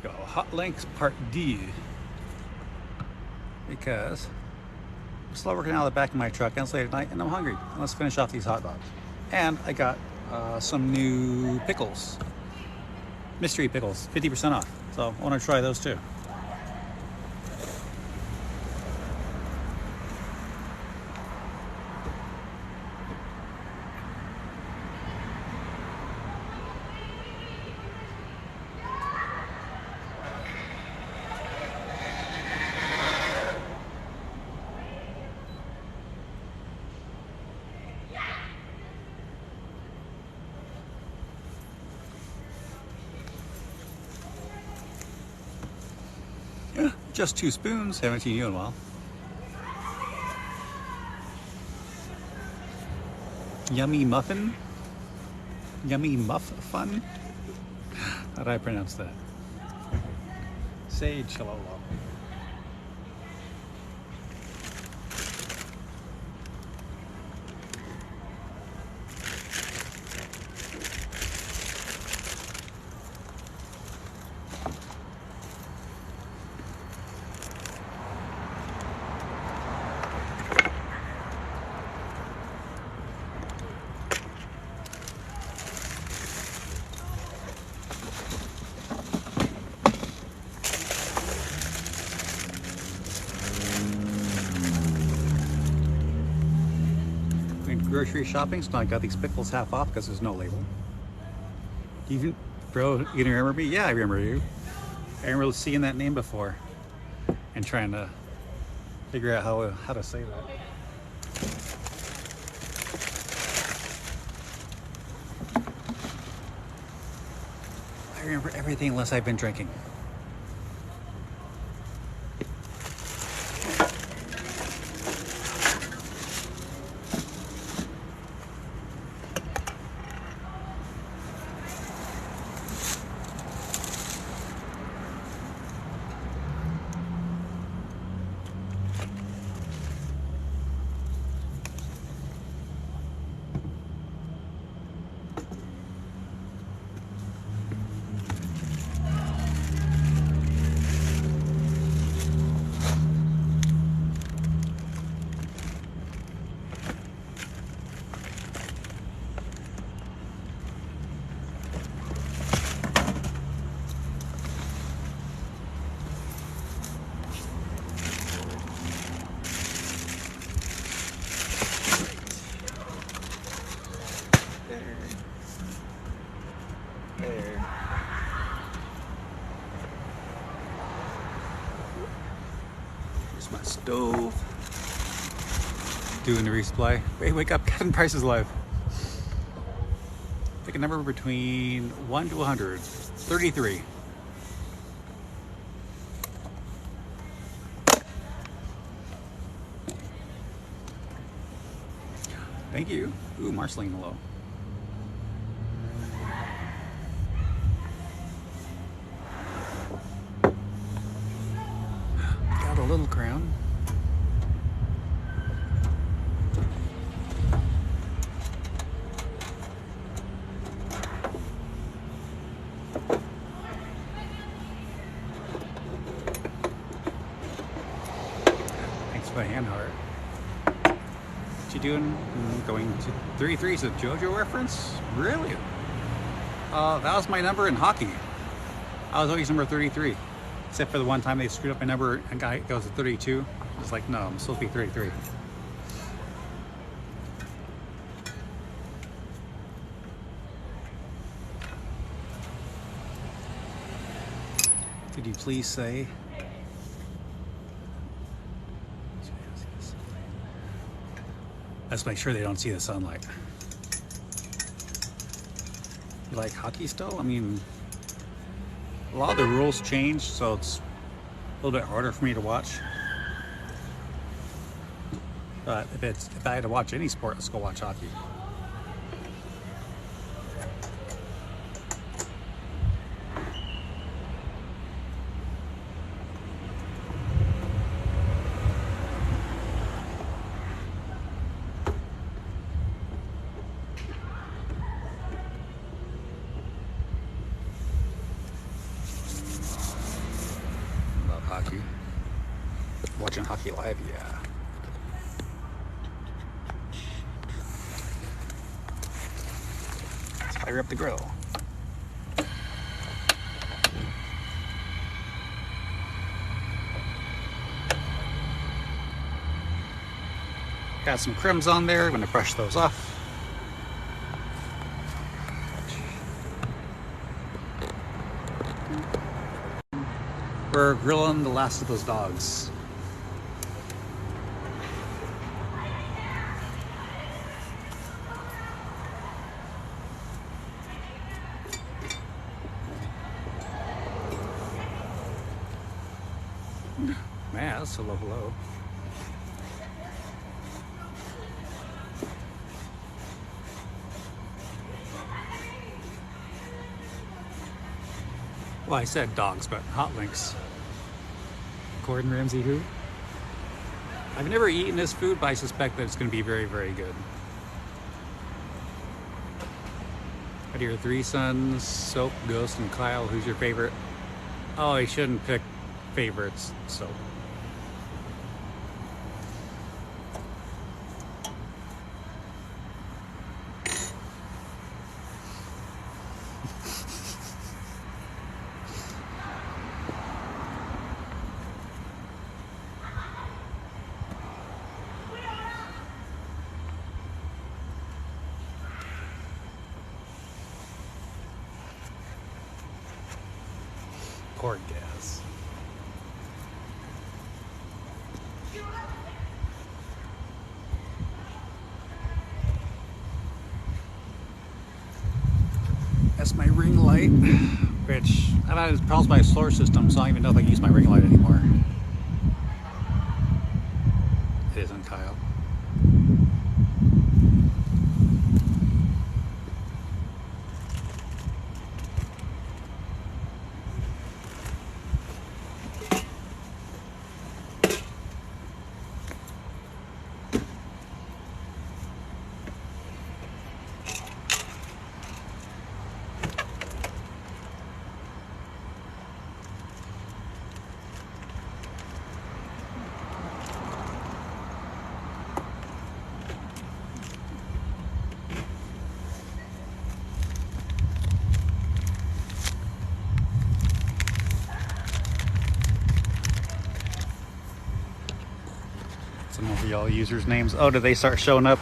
Go Hot Links Part D. Because I'm still working out of the back of my truck and it's late at night and I'm hungry. Let's finish off these hot dogs. And I got some new pickles. Mystery pickles, 50% off. So I want to try those too. Just 2 spoons, haven't seen you in a while. Yummy muffin? Yummy muff fun? How did I pronounce that? Sage Chalolo. Grocery shopping, so I got these pickles half off because there's no label. Bro, you didn't remember me? Yeah, I remember you. I remember seeing that name before and trying to figure out how to say that. I remember everything unless I've been drinking. There. Here's my stove. Doing the resupply. Hey, wake up, Captain Price is live. Pick a number between 1 to 100. 33. Thank you. Ooh, Marceline, hello. Got a little crown. Thanks for the hand heart. What you doing? Going to 33 is a JoJo reference? Really? That was my number in hockey. I was always number 33. Except for the one time they screwed up my number and guy goes to 32. It's like, no, I'm supposed to be 33. Could you please say? Let's make sure they don't see the sunlight. You like hockey still? I mean, a lot of the rules changed, so it's a little bit harder for me to watch. But if I had to watch any sport, let's go watch hockey. Watching hockey live, yeah. Let's fire up the grill. Got some crumbs on there. I'm gonna brush those off. We're grilling the last of those dogs. Man, that's so low. Well, I said dogs, but hot links. Gordon Ramsay who? I've never eaten this food, but I suspect that it's going to be very, very good. Out of your three sons, Soap, Ghost, and Kyle, who's your favorite? Oh, I shouldn't pick favorites, Soap. Poor gas. That's my ring light, which I've had problems with my solar system, so I don't even know if I can use my ring light anymore. It isn't Kyle. Some of y'all users' names. Oh, did they start showing up?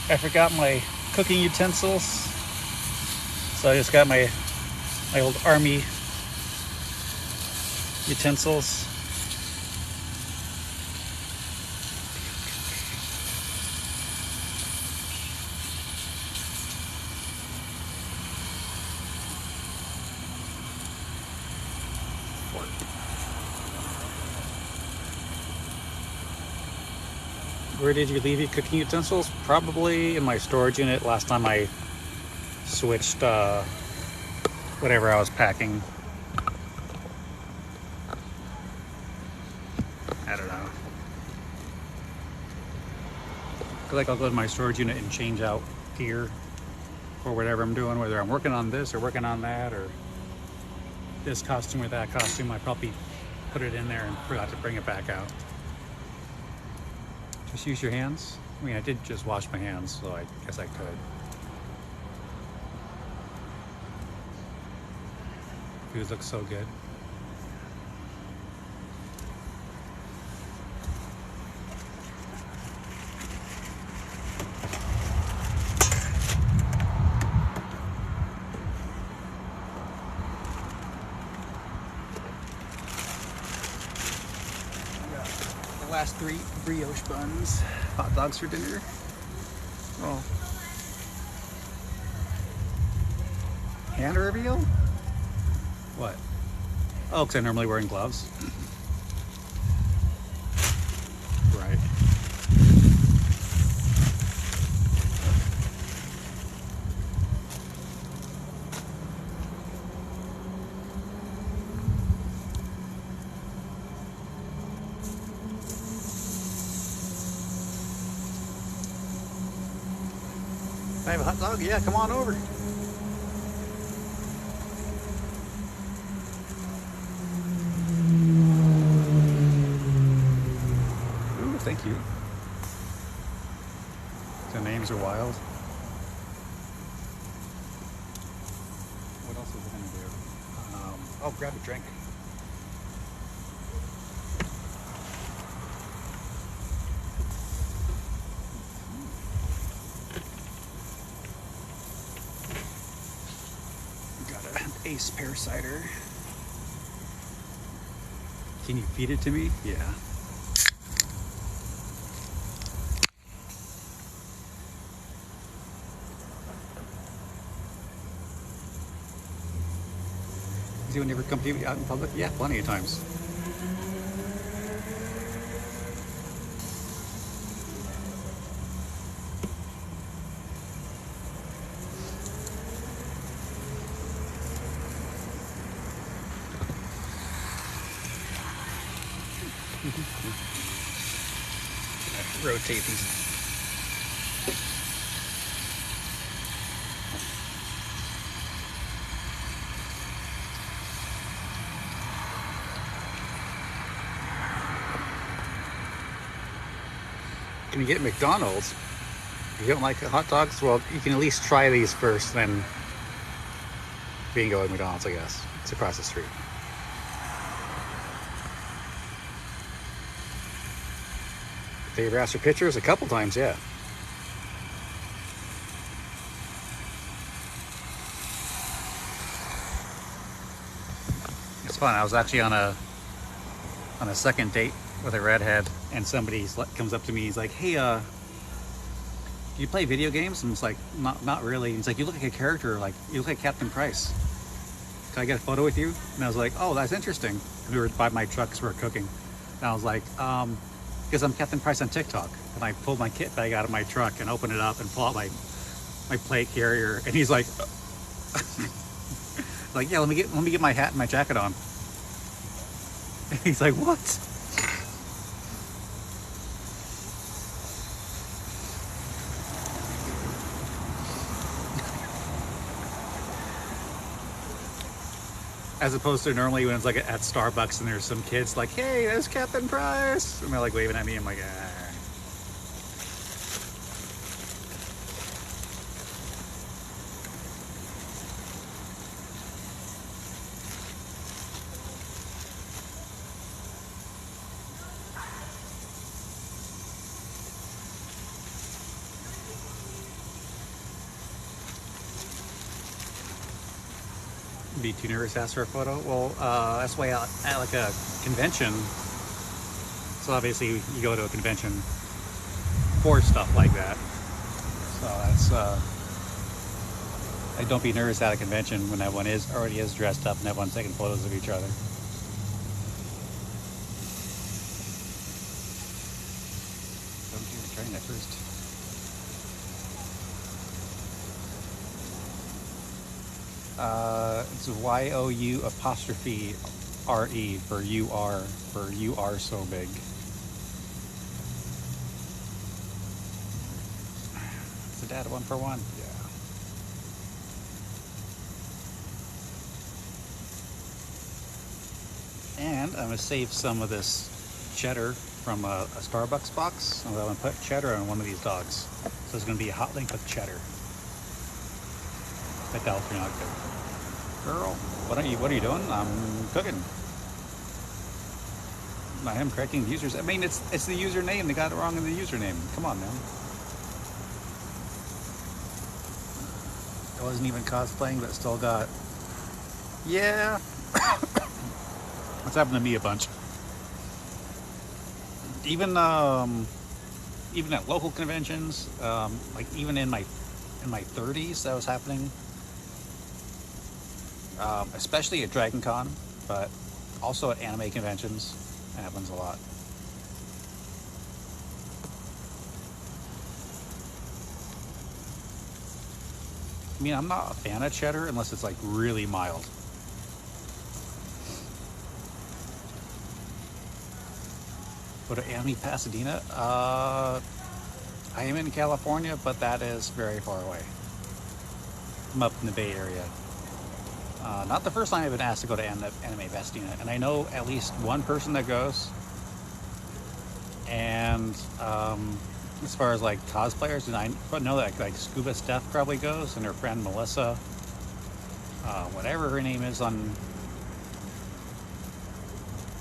I forgot my cooking utensils, so I just got my old army utensils. Where did you leave your cooking utensils? Probably in my storage unit last time I switched whatever I was packing. I don't know. I feel like I'll go to my storage unit and change out gear for whatever I'm doing, whether I'm working on this or working on that or this costume or that costume. I probably put it in there and forgot to bring it back out. Just use your hands. I mean, I did just wash my hands, so I guess I could. Food looks so good. Last 3 brioche buns, hot dogs for dinner. Oh, hand reveal? What? Oh, because I'm normally wearing gloves. Right. I have a hot dog? Yeah, come on over. Ooh, thank you. The names are wild. What else is it gonna do? Oh, grab a drink. Got an Ace pear cider. Can you feed it to me? Yeah. Has anyone ever come to you out in public? Yeah, plenty of times. Rotate these. Can you get McDonald's? If you don't like hot dogs, well, you can at least try these first, then bingo at McDonald's, I guess. It's across the street. They ever asked for pictures? A couple times, yeah. It's fun. I was actually on a second date with a redhead, and somebody comes up to me. He's like, "Hey, do you play video games?" And it's like, "Not really." He's like, "You look like a character. Like, you look like Captain Price. Can I get a photo with you?" And I was like, "Oh, that's interesting." And we were by my truck because we were cooking. And I was like, because I'm Captain Price on TikTok. And I pulled my kit bag out of my truck and opened it up and pull out my plate carrier. And he's like, like, "Yeah, let me get my hat and my jacket on." And he's like, "What?" As opposed to normally when it's like at Starbucks and there's some kids like, "Hey, there's Captain Price," and they're like waving at me. I'm like, ah. Be too nervous to ask for a photo? Well, that's why at like a convention. So obviously you go to a convention for stuff like that. So that's like, don't be nervous at a convention when everyone already is dressed up and everyone's taking photos of each other. Okay, trying that first. It's YOU apostrophe RE for you are so big. It's a dad 1-for-1. Yeah. And I'm gonna save some of this cheddar from a Starbucks box. I'm gonna put cheddar on one of these dogs. So it's gonna be a hot link with cheddar. Bet that'll turn out good. Girl, what are you doing? I'm cooking. I am correcting the users. I mean, it's the username. They got it wrong in the username. Come on, man. I wasn't even cosplaying, but still got. Yeah. What's happened to me a bunch. Even at local conventions, like even in my 30s, that was happening. Especially at Dragon Con, but also at anime conventions. It happens a lot. I mean, I'm not a fan of cheddar unless it's like really mild. Go to Anime Pasadena? I am in California, but that is very far away. I'm up in the Bay Area. Not the first time I've been asked to go to Anime Festina, and I know at least one person that goes. And as far as like cosplayers, and I know that like Scuba Steph probably goes, and her friend Melissa, whatever her name is on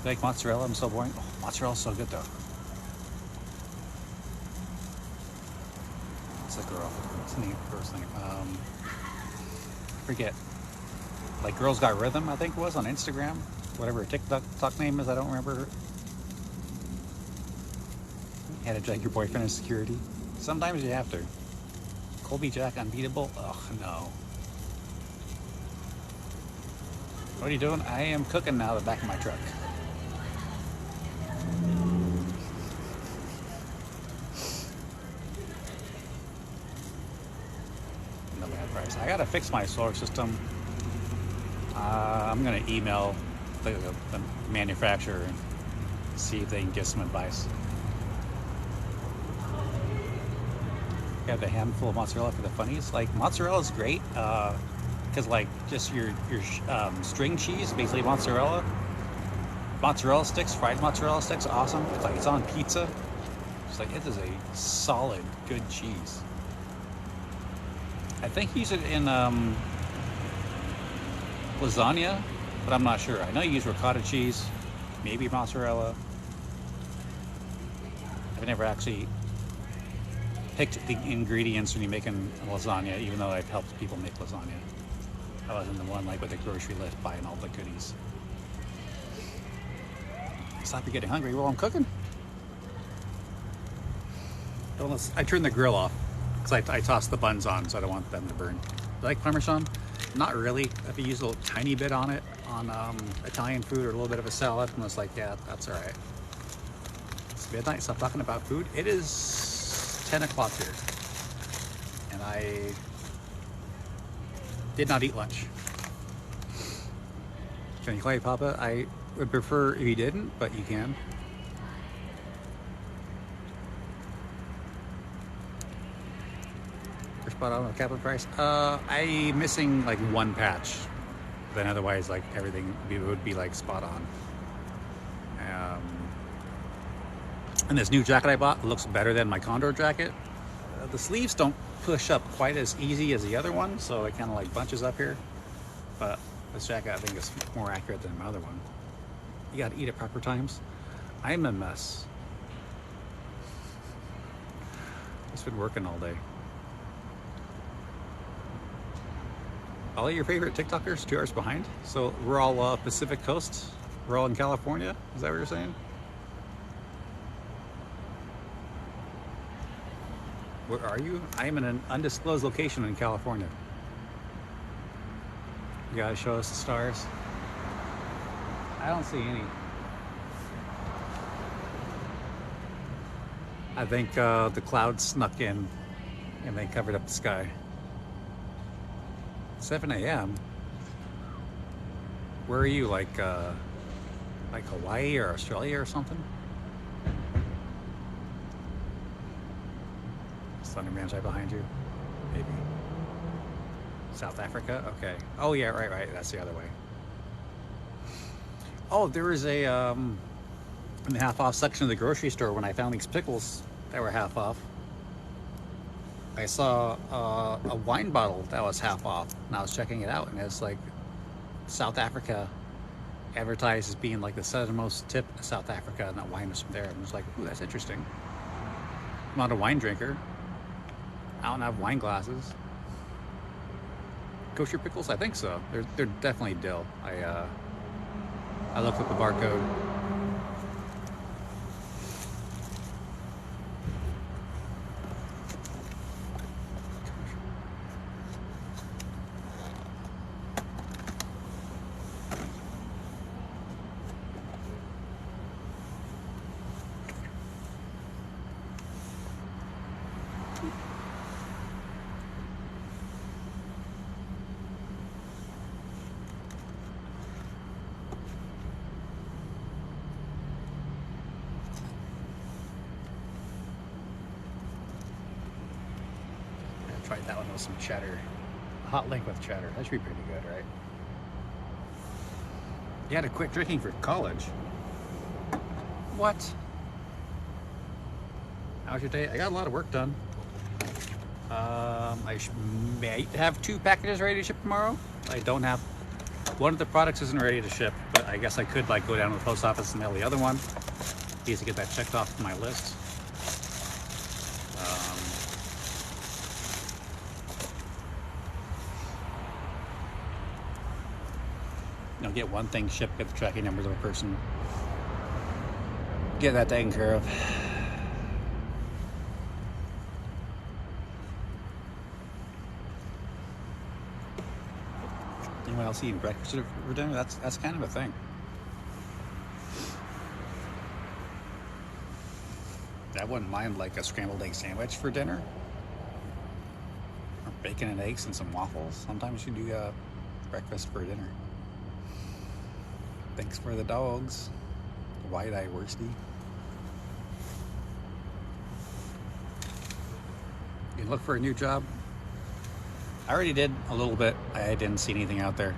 like mozzarella. I'm so boring. Oh, mozzarella's so good though. What's the girl? What's the name? First name? Forget. Like Girls Got Rhythm, I think it was on Instagram. Whatever her TikTok name is, I don't remember her. You had to drag your boyfriend in security. Sometimes you have to. Colby Jack unbeatable? Ugh, no. What are you doing? I am cooking now the back of my truck. No bad price. I gotta fix my solar system. I'm gonna email the manufacturer and see if they can get some advice. Got the handful of mozzarella for the funnies. Like mozzarella is great because like just your string cheese, basically mozzarella sticks, fried mozzarella sticks, awesome. It's like it's on pizza. It's like it is a solid, good cheese. I think you use it in lasagna, but I'm not sure. I know you use ricotta cheese, maybe mozzarella. I've never actually picked the ingredients when you're making lasagna, even though I've helped people make lasagna. I wasn't the one like with the grocery list buying all the goodies. Stop you getting hungry while I'm cooking. I turned the grill off because I tossed the buns on, so I don't want them to burn. Do you like Parmesan? Not really. If you use a little tiny bit on it on Italian food or a little bit of a salad, I'm just like, yeah, that's all right. It's midnight. Stop talking about food. It is 10 o'clock here, and I did not eat lunch. Can you call you Papa? I would prefer if you didn't, but you can. Spot on with capital price. I'm missing like one patch. Then otherwise, like everything would be like spot on. And this new jacket I bought looks better than my Condor jacket. The sleeves don't push up quite as easy as the other one, so it kind of like bunches up here. But this jacket I think is more accurate than my other one. You gotta eat at proper times. I'm a mess. Just been working all day. All of your favorite TikTokers 2 hours behind. So we're all Pacific Coast. We're all in California. Is that what you're saying? Where are you? I am in an undisclosed location in California. You gotta show us the stars. I don't see any. I think the clouds snuck in and they covered up the sky. 7 a.m. Where are you? Like Hawaii or Australia or something? Thunderman's right behind you. Maybe. South Africa? Okay. Oh yeah, right. That's the other way. Oh, there was a in the half off section of the grocery store when I found these pickles that were half off. I saw a wine bottle that was half off, and I was checking it out, and it's like South Africa advertised as being like the southernmost tip of South Africa, and that wine was from there. And I was like, ooh, that's interesting. I'm not a wine drinker. I don't have wine glasses. Kosher pickles? I think so. They're definitely dill. I looked at the barcode. Tried that one with some cheddar. hot link with cheddar. That should be pretty good, right? You had to quit drinking for college. What? How was your day? I got a lot of work done. I might have 2 packages ready to ship tomorrow. I don't have. One of the products isn't ready to ship, but I guess I could like go down to the post office and mail the other one. Easy to get that checked off my list. Get one thing shipped, get the tracking numbers of a person. Get that taken care of. Anyone else eating breakfast for dinner? That's kind of a thing. I wouldn't mind like a scrambled egg sandwich for dinner. Or bacon and eggs and some waffles. Sometimes you do breakfast for dinner. Thanks for the dogs. Wide-eye worsty. You look for a new job? I already did a little bit. I didn't see anything out there.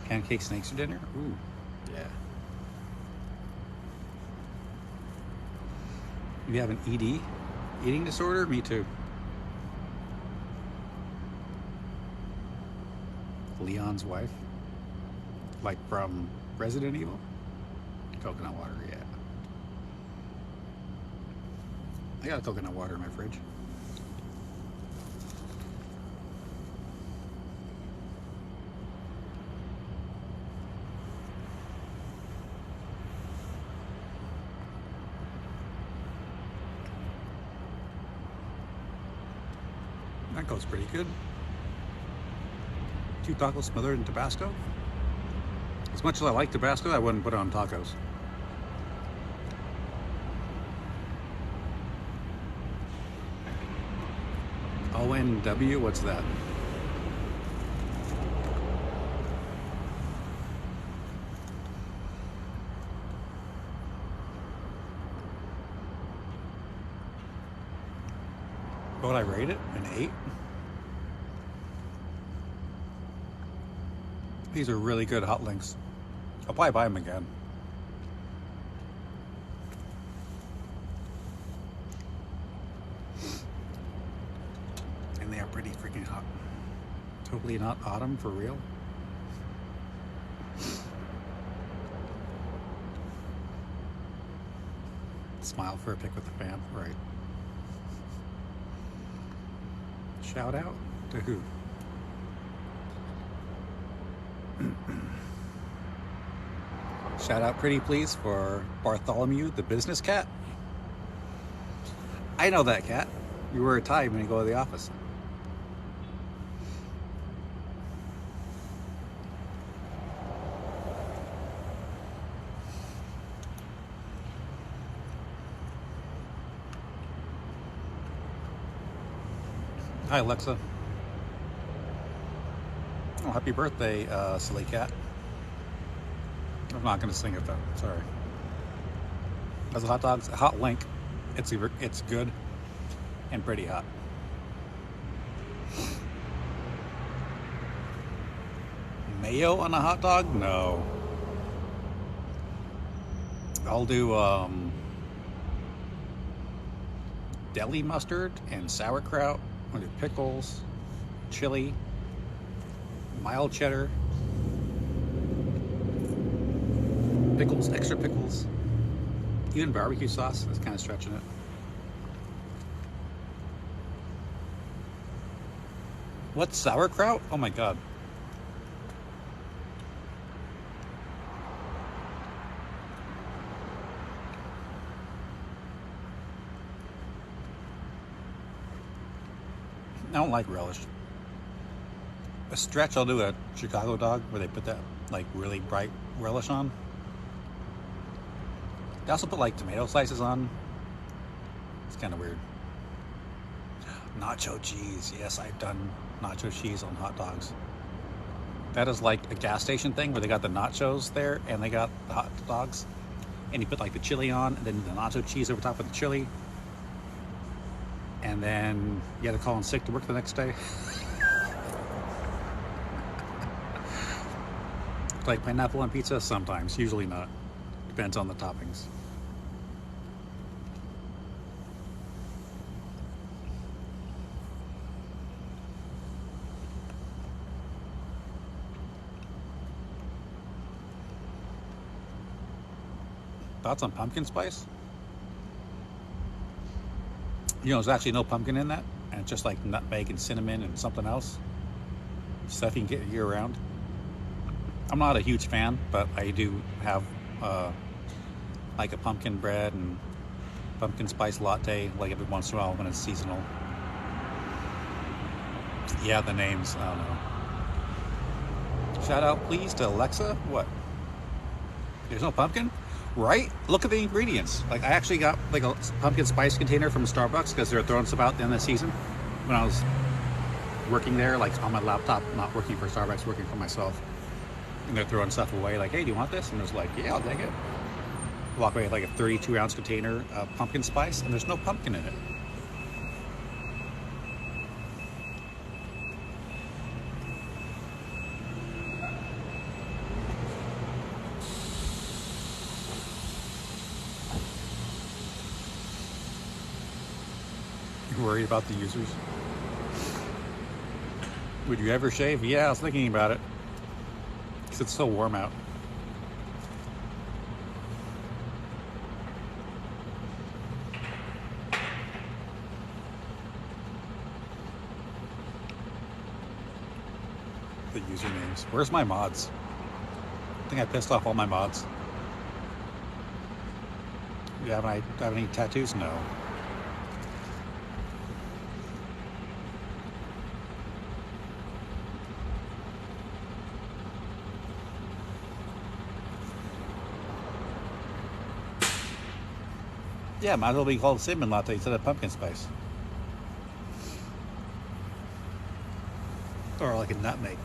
Pancakes and eggs for dinner? Ooh, yeah. You have an ED? Eating disorder? Me too. Leon's wife? Like from Resident Evil? Coconut water, yeah. I got coconut water in my fridge. That goes pretty good. 2 tacos smothered in Tabasco. As much as I like Tabasco, I wouldn't put it on tacos. ONW, what's that? What would I rate it? An 8? These are really good hot links. I'll probably buy them again. And they are pretty freaking hot. Totally not autumn for real. Smile for a pic with the fam, right. Shout out to who? Shout out pretty please for Bartholomew the business cat. I know that cat. You wear a tie when you go to the office. Hi Alexa. Oh, happy birthday, silly cat. I'm not gonna sing it though. Sorry. As a hot dog's a hot link. It's good and pretty hot. Mayo on a hot dog? No. I'll do deli mustard and sauerkraut. I'll do pickles, chili, mild cheddar, pickles, extra pickles, even barbecue sauce. That's kind of stretching it. What's sauerkraut? Oh my god. I don't like relish. A stretch, I'll do a Chicago dog where they put that like really bright relish on. They also put like tomato slices on. It's kind of weird. Nacho cheese. Yes, I've done nacho cheese on hot dogs. That is like a gas station thing where they got the nachos there and they got the hot dogs. And you put like the chili on and then the nacho cheese over top of the chili. and then you had to call in sick to work the next day. Like pineapple on pizza? Sometimes, usually not. Depends on the toppings. Thoughts on pumpkin spice? You know, there's actually no pumpkin in that, and it's just like nutmeg and cinnamon and something else. Stuff you can get year round. I'm not a huge fan, but I do have like a pumpkin bread and pumpkin spice latte like every once in a while when it's seasonal. Yeah, the names, I don't know. Shout out please to Alexa. What? There's no pumpkin? Right? Look at the ingredients. Like I actually got like a pumpkin spice container from Starbucks because they're throwing stuff out at the end of the season. When I was working there, like on my laptop, not working for Starbucks, working for myself. And they're throwing stuff away like, hey, do you want this? And I was like, yeah, I'll take it. Walk away with like a 32-ounce container of pumpkin spice, and there's no pumpkin in it. You're worried about the users? Would you ever shave? Yeah, I was thinking about it. Because it's so warm out. The usernames. Where's my mods? I think I pissed off all my mods. Yeah, have I have any tattoos? No. Yeah, might as well be called cinnamon latte instead of pumpkin spice. Or like a nutmeg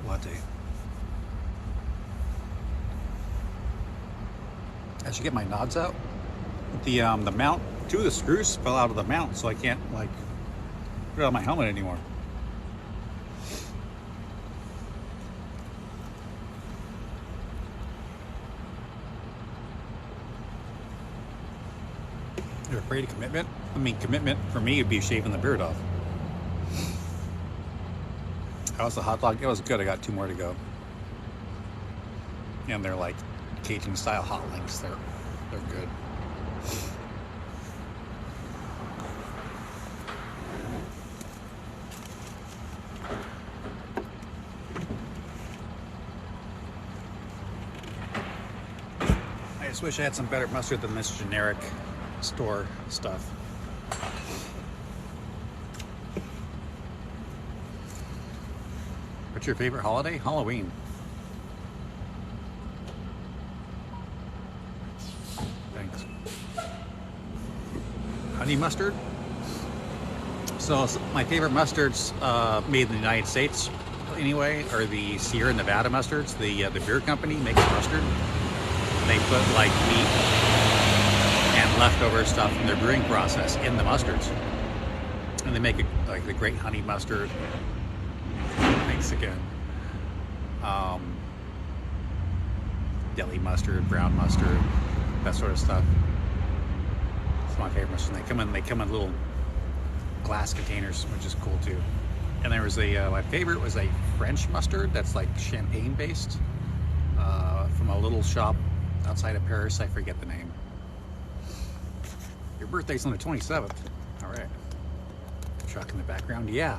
latte. I should get my nods out. The mount, 2 of the screws fell out of the mount, so I can't like put it on my helmet anymore. You're afraid of commitment? I mean, commitment for me would be shaving the beard off. That was the hot dog. It was good. I got 2 more to go. And they're like Cajun style hot links. They're good. I just wish I had some better mustard than this generic store stuff. What's your favorite holiday? Halloween. Thanks. Honey mustard. So my favorite mustards made in the United States anyway are the Sierra Nevada mustards. The beer company makes mustard. They put like meat and leftover stuff from their brewing process in the mustards. And they make it like the great honey mustard. Thanks again. Deli mustard, brown mustard, that sort of stuff. It's my favorite mustard. They come in little glass containers, which is cool too. And there was my favorite was a French mustard that's like champagne based, from a little shop outside of Paris. I forget the name. Your birthday's on the 27th. All right. Truck in the background. Yeah,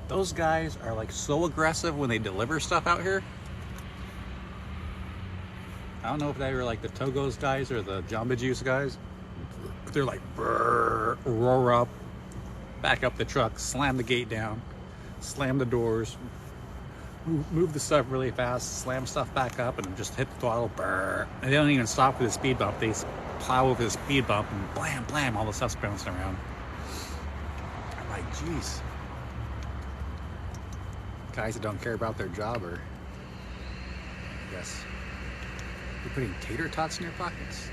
those guys are like so aggressive when they deliver stuff out here. I don't know if they were like the Togo's guys or the Jamba Juice guys. But they're like, brrr, roar up, back up the truck, slam the gate down, slam the doors, move the stuff really fast, slam stuff back up, and just hit the throttle, brrr. And they don't even stop for the speed bump. They plow over the speed bump and blam, blam, all the stuff's bouncing around. I'm like, geez. Guys that don't care about their job, or I guess you're putting tater tots in your pockets.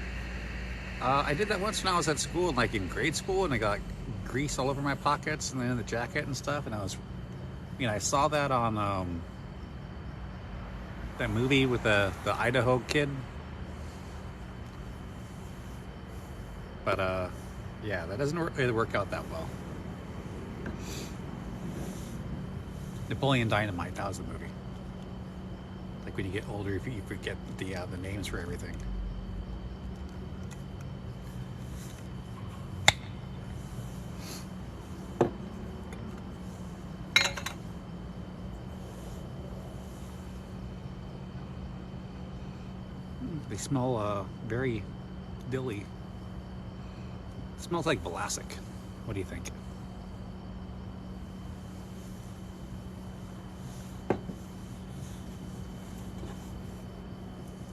I did that once when I was at school, like in grade school, and I got grease all over my pockets and then in the jacket and stuff. And I was, I saw that on that movie with the Idaho kid. But yeah, that doesn't really work out that well. Napoleon Dynamite, that was the movie. Like when you get older, if you forget the names for everything. They smell very dilly. It smells like Vlasic. What do you think?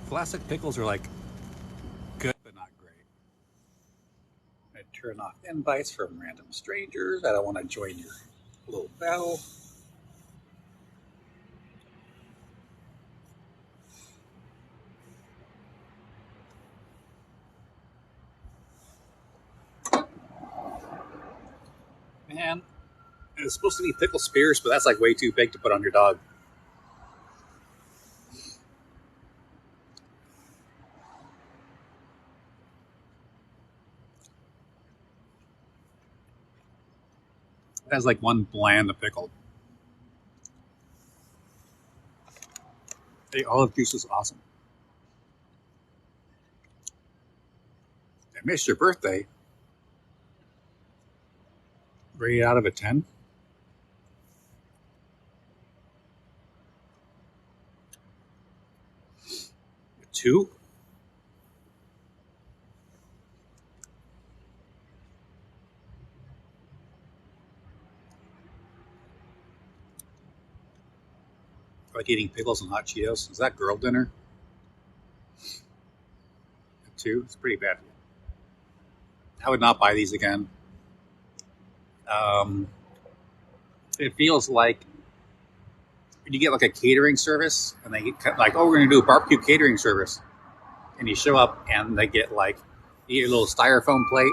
Vlasic pickles are like good, but not great. I turn off invites from random strangers. I don't want to join your little battle. Man, it's supposed to be pickle spears, but that's like way too big to put on your dog. It has like one bland of pickle. The olive juice is awesome. I missed your birthday. Rate out of a 10. 2. Like eating pickles and hot Cheetos. Is that girl dinner? 2. It's pretty bad. I would not buy these again. It feels like when you get like a catering service and they get like, oh, we're going to do a barbecue catering service. And you show up and they get like, you get a little styrofoam plate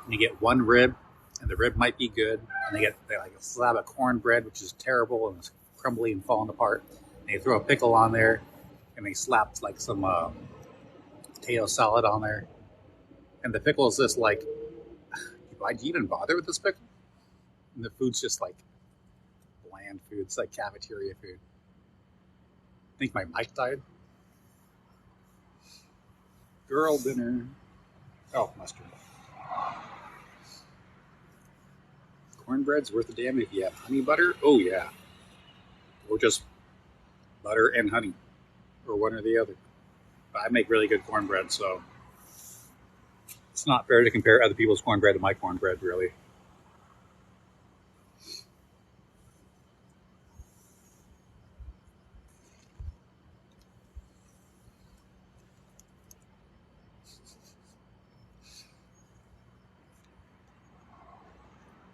and you get one rib and the rib might be good. And they like a slab of cornbread, which is terrible and it's crumbly and falling apart. And they throw a pickle on there and they slap like some potato salad on there. And the pickle is just like, why'd you even bother with this pickle? And the food's just like bland food. It's like cafeteria food. I think my mic died. Girl dinner. Oh, mustard. Cornbread's worth a damn if you have honey butter. Oh, yeah. Or just butter and honey. Or one or the other. But I make really good cornbread, so it's not fair to compare other people's cornbread to my cornbread, really.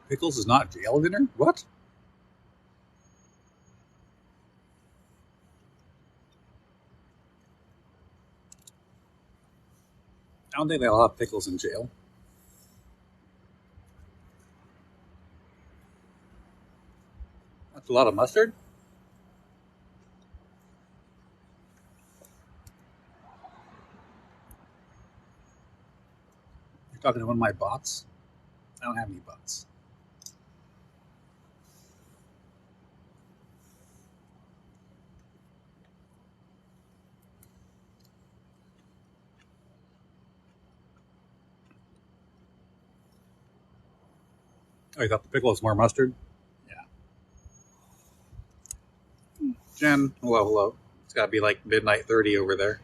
Pickles is not jail dinner? What? I don't think they'll have pickles in jail. That's a lot of mustard. You're talking to one of my bots? I don't have any bots. Oh, you thought the pickle was more mustard? Yeah. Jen, hello. It's got to be like midnight 30 over there.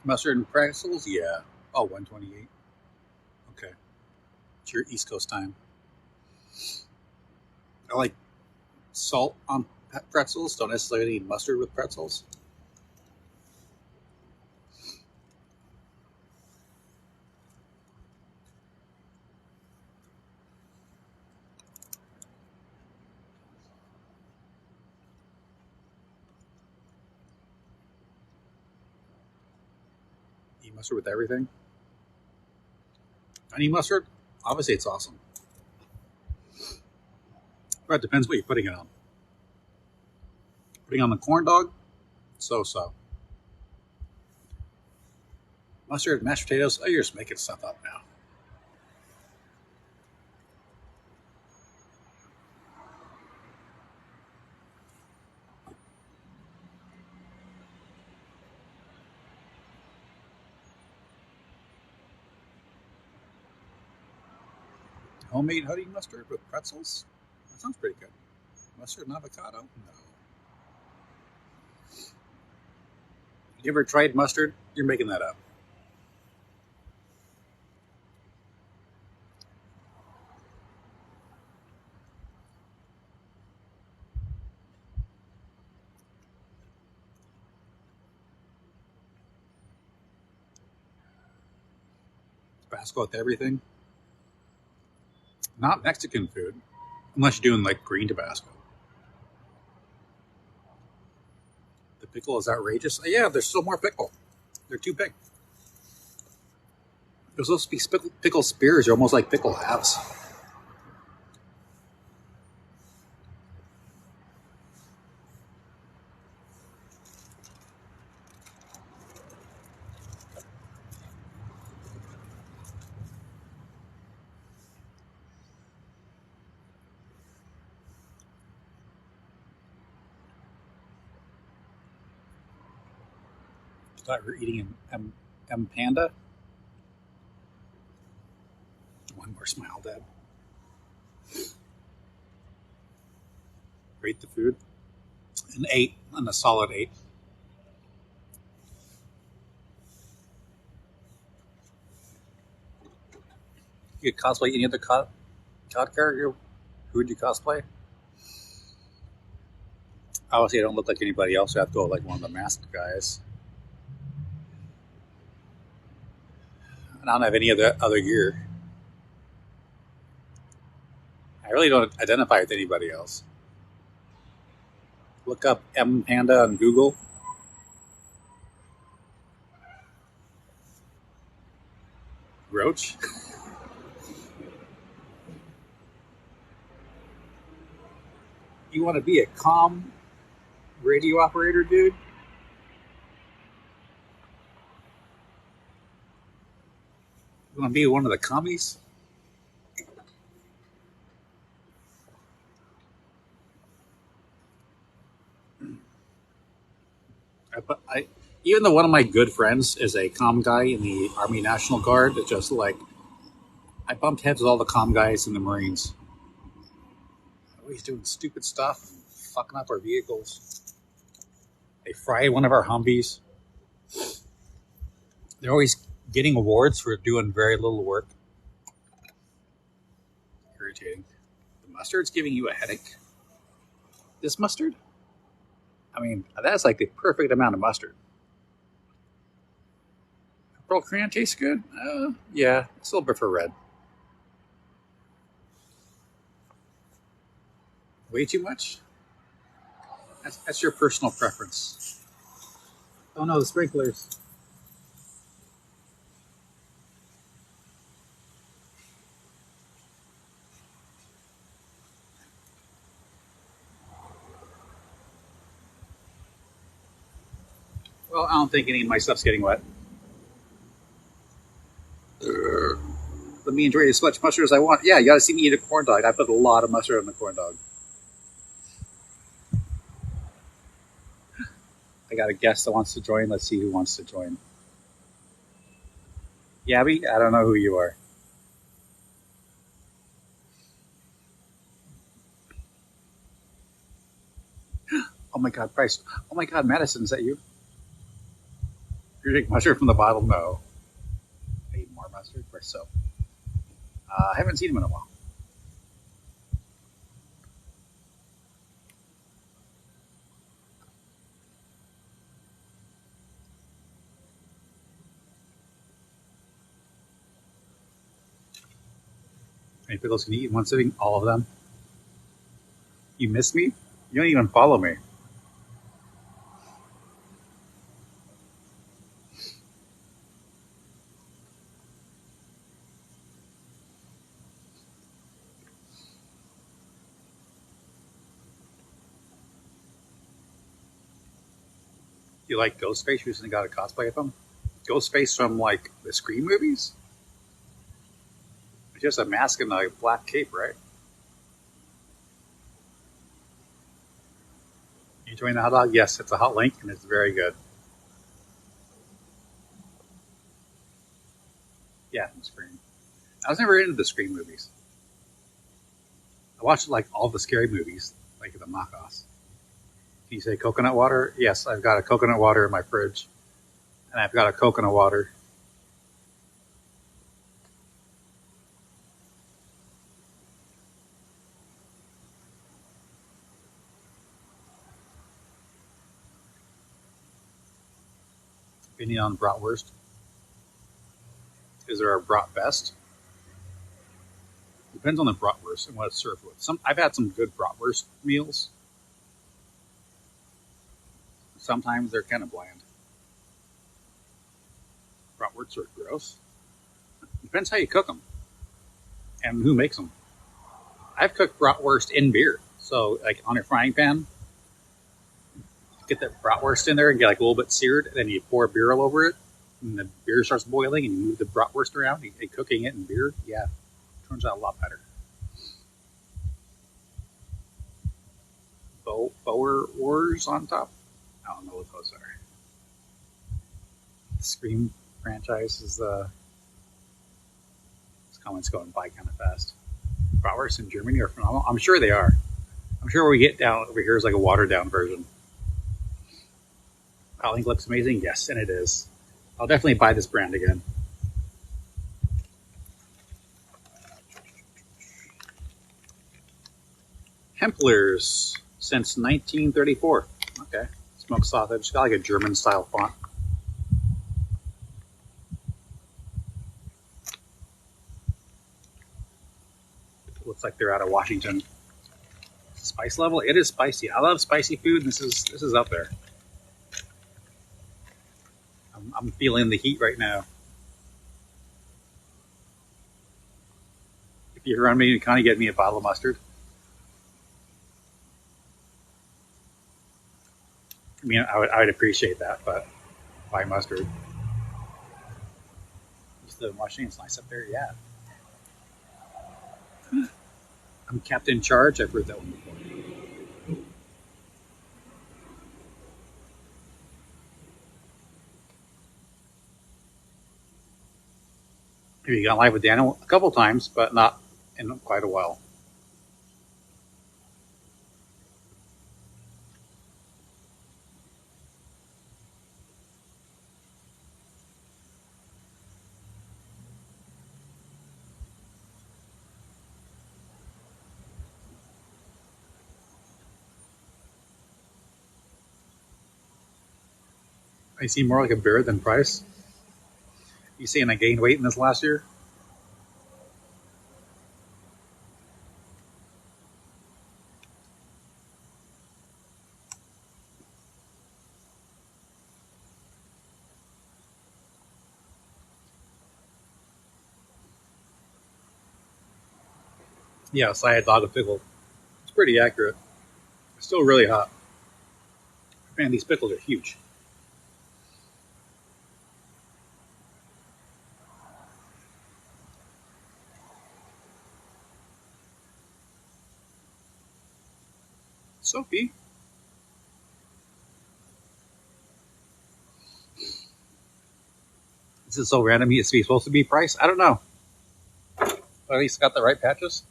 Mustard and pretzels? Yeah. Oh, 128. Okay. It's your East Coast time. I like salt on pretzels. Don't necessarily need mustard with pretzels. Eat mustard with everything. Honey mustard, obviously it's awesome. But it depends what you're putting it on. Putting on the corn dog, so. Mustard, mashed potatoes. Oh, you're just making stuff up now. Homemade honey mustard with pretzels? That sounds pretty good. Mustard and avocado? No. You ever tried mustard? You're making that up. Tabasco with everything? Not Mexican food, unless you're doing like green Tabasco. The pickle is outrageous. Yeah, there's still more pickle. They're too big. They're supposed to be pickle spears. They're almost like pickle halves. I thought we were eating an M Panda. One more smile, Dad. Rate the food. An 8, and a solid 8. You could cosplay any other COD character? Who would you cosplay? Obviously, I don't look like anybody else. So I have to go like one of the masked guys. And I don't have any other gear. I really don't identify with anybody else. Look up M Panda on Google. Roach. You want to be a comm radio operator, dude? You want to be one of the commies? Even though one of my good friends is a comm guy in the Army National Guard, it's just like I bumped heads with all the comm guys in the Marines. Always doing stupid stuff, fucking up our vehicles. They fried one of our Humvees. They're always getting awards for doing very little work. Irritating. The mustard's giving you a headache. This mustard? I mean, that's like the perfect amount of mustard. Pearl crayon tastes good? Yeah, I still prefer red. Way too much? That's your personal preference. Oh no, the sprinklers. Well, I don't think any of my stuff's getting wet. Let me enjoy as much mustard as I want. Yeah, you gotta see me eat a corn dog. I put a lot of mustard on the corn dog. I got a guest that wants to join. Let's see who wants to join. Yabby, I don't know who you are. Oh my god, Price. Oh my god, Madison, is that you? You're taking mustard from the bottle? No. I need more mustard? Where's so? I haven't seen him in a while. Any pickles can you eat in one sitting? All of them? You missed me? You don't even follow me. You like Ghostface? You recently got a cosplay of him. Ghostface from like the Scream movies. It's just a mask and a black cape, right? You enjoying the hot dog? Yes, it's a hot link and it's very good. Yeah, from Scream. I was never into the Scream movies. I watched like all the scary movies, like the knockoffs. Can you say coconut water? Yes, I've got a coconut water in my fridge, and I've got a coconut water. Opinion on bratwurst? Is there a bratwurst? Depends on the bratwurst and what it's served with. I've had some good bratwurst meals. Sometimes they're kind of bland. Bratwursts are gross. Depends how you cook them and who makes them. I've cooked bratwurst in beer, so like on your frying pan, get the bratwurst in there and get like a little bit seared, and then you pour beer all over it, and the beer starts boiling, and you move the bratwurst around, and cooking it in beer. Yeah, turns out a lot better. Bower Wars on top. I don't know what those are. The Scream franchise is this comment's going by kind of fast. Bratwurst in Germany are phenomenal. I'm sure they are. I'm sure what we get down over here is like a watered down version. Hot looks amazing. Yes, and it is. I'll definitely buy this brand again. Hemplers since 1934. Okay. Smoked sausage. Got like a German style font. Looks like they're out of Washington. Spice level? It is spicy. I love spicy food. This is up there. I'm feeling the heat right now. If you're around me, you kind of get me a bottle of mustard. I mean, I would appreciate that, but buy mustard. The Washington's nice up there. Yeah. I'm Captain Charge. I've heard that one before. Have you gone live with Daniel? A couple times, but not in quite a while. I seem more like a bear than Price. You saying I gained weight in this last year? Yes, I had dog with pickle. It's pretty accurate. It's still really hot. Man, these pickles are huge. Sophie, this is so random. He's supposed to be Price. I don't know. But at least got the right patches.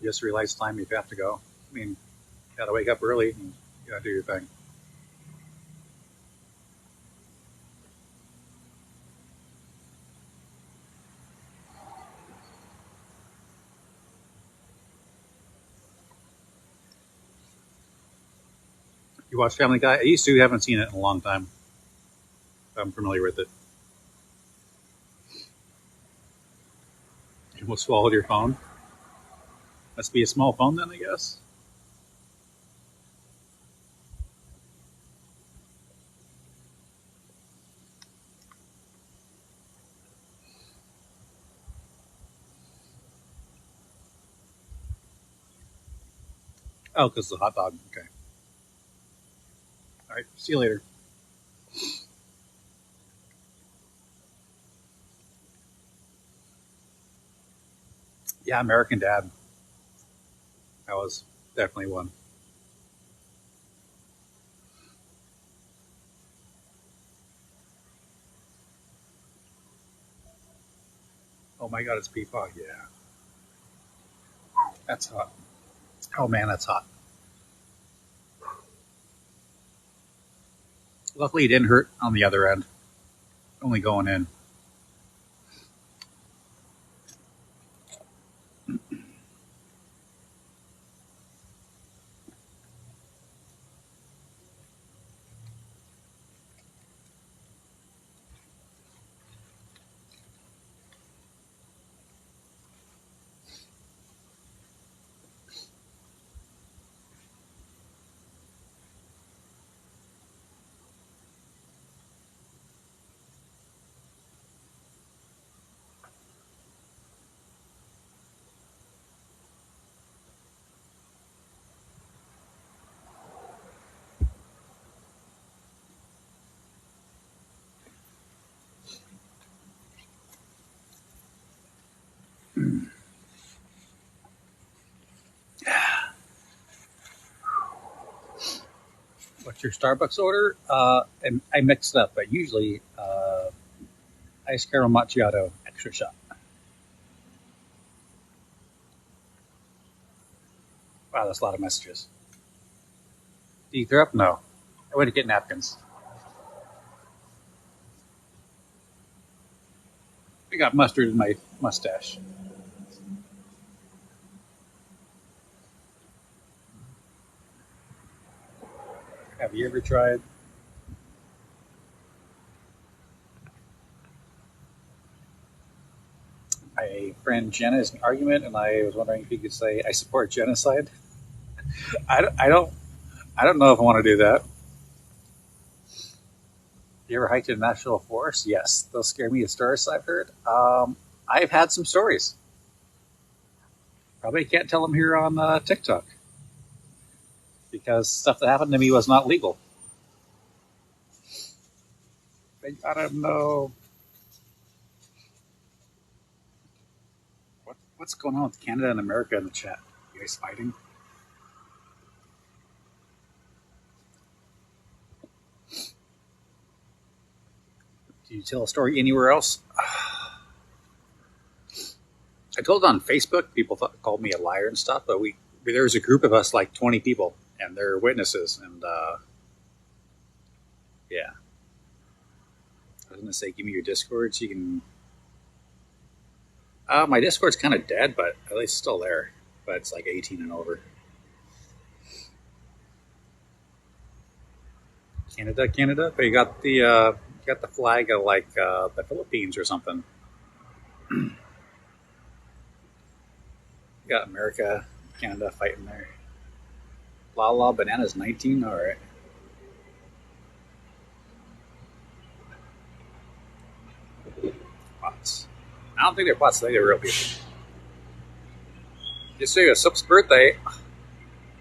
Just realized time you have to go. I mean, you gotta wake up early and you gotta do your thing. You watch Family Guy? I used to. Haven't seen it in a long time. I'm familiar with it. You almost swallowed your phone. Must be a small phone then, I guess. Oh, because the hot dog. Okay. All right. See you later. Yeah, American Dad. That was definitely one. Oh my God, it's Peapaw. Yeah, that's hot. Oh man, that's hot. Luckily, it didn't hurt on the other end. Only going in. What's your Starbucks order? And I mixed up, but usually ice caramel macchiato, extra shot. Wow, that's a lot of messages. Do you throw up? No. I went to get napkins. I got mustard in my mustache. Have you ever tried? My friend Jenna is an argument, and I was wondering if you could say I support genocide. I don't. I don't know if I want to do that. You ever hiked in a national forest? Yes, those scare me. The stories I've heard. I've had some stories. Probably can't tell them here on TikTok because stuff that happened to me was not legal. I don't know what's going on with Canada and America in the chat. You guys fighting? Do you tell a story anywhere else? I told it on Facebook. People called me a liar and stuff, but there was a group of us, like 20 people, and they're witnesses. And yeah, I was gonna say, give me your Discord so you can. My Discord's kind of dead, but at least it's still there. But it's like 18 and over. Canada, Canada. But you got the flag of like the Philippines or something. You got America, Canada fighting there. La La Bananas 19. All right. Bots. I don't think they're bots. I think they're real people. Just so you Soap's birthday.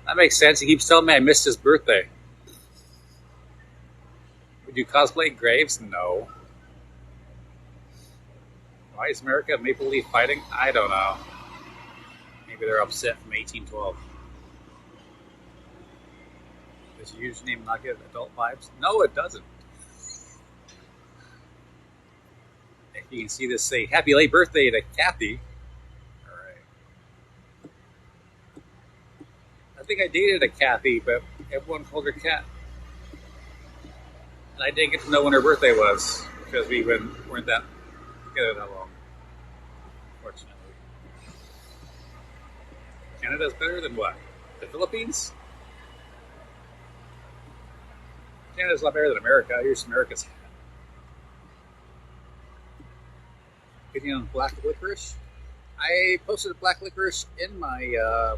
That makes sense. He keeps telling me I missed his birthday. Would you cosplay Graves? No. Why is America Maple Leaf fighting? I don't know. Maybe they're upset from 1812. Does your username not give adult vibes? No, it doesn't. If you can see this, say happy late birthday to Kathy. All right. I think I dated a Kathy, but everyone called her Kat. And I didn't get to know when her birthday was because we weren't that together that long, fortunately. Canada's better than what? The Philippines? Canada's a lot better than America. Here's America's opinion on black licorice. I posted a black licorice in my,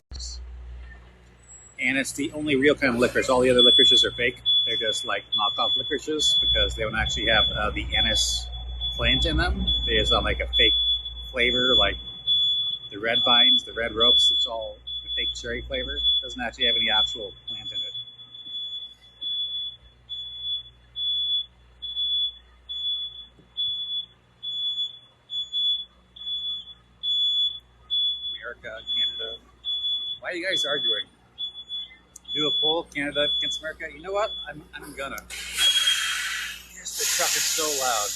and it's the only real kind of licorice. All the other licorices are fake. They're just like knockoff licorices because they don't actually have the anise plant in them. They just have like a fake flavor, like the red vines, the red ropes. It's all fake cherry flavor. Doesn't actually have any actual plant in it. America, Canada. Why are you guys arguing? Do a poll, Canada against America. You know what? I'm gonna. Yes, the truck is so loud.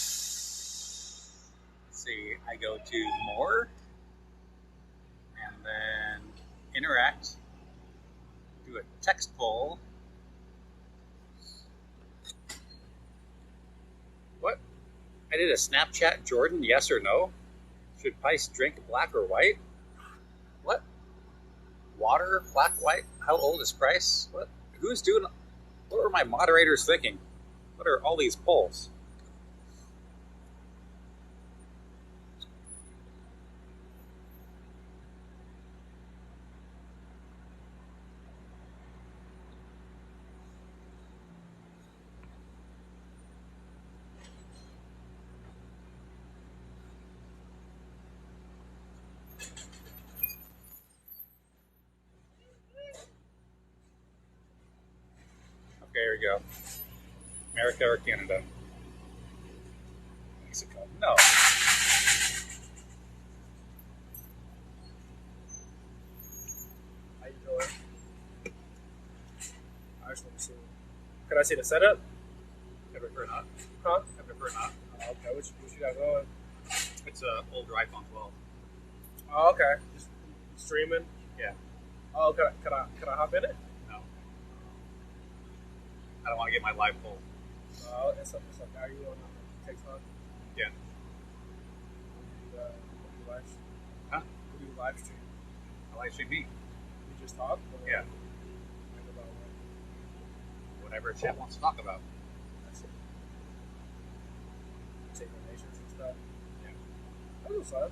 Let's see, I go to more, and then interact. Do a text poll. What? I did a Snapchat Jordan, yes or no? Should Price drink black or white? What? Water, black, white? How old is Price? What? Who's doing? What are my moderators thinking? What are all these polls? Okay, here we go. America or Canada? Mexico. No. How you doing? I just want to see. Could I see the setup? I prefer not. Huh? I prefer not. Okay, what you got going? It's an older iPhone 12. Oh, okay. Just streaming? Yeah. Oh, could I hop in it? No. I don't want to get my live poll. Oh, it's okay. Are you on TikTok? Yeah. What do you live stream? Huh? What do you live stream? I live stream me. You just talk? Or Yeah. Like about what? Whatever chat wants to talk about. That's it. Take donations and stuff? Yeah. That's what's up.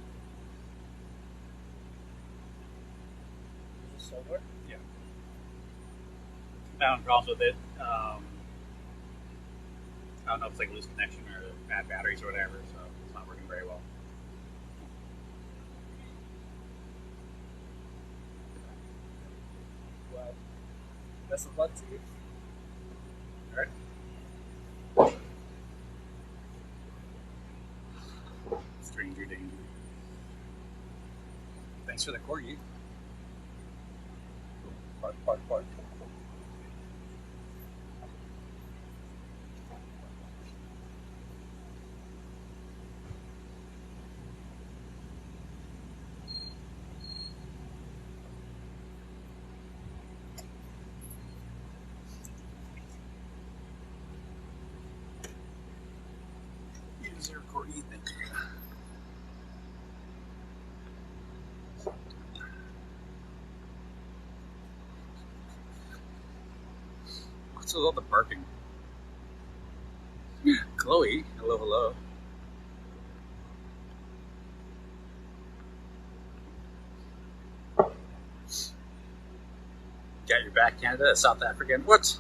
Is it solar? Yeah. Found problems with it. I don't know if it's like loose connection or bad batteries or whatever, so it's not working very well. Well, best of luck to you. Alright. Stranger danger. Thanks for the corgi. Park. User corgi, thank you. What's with all the barking? Chloe, hello. Got your back, Canada, South African. What?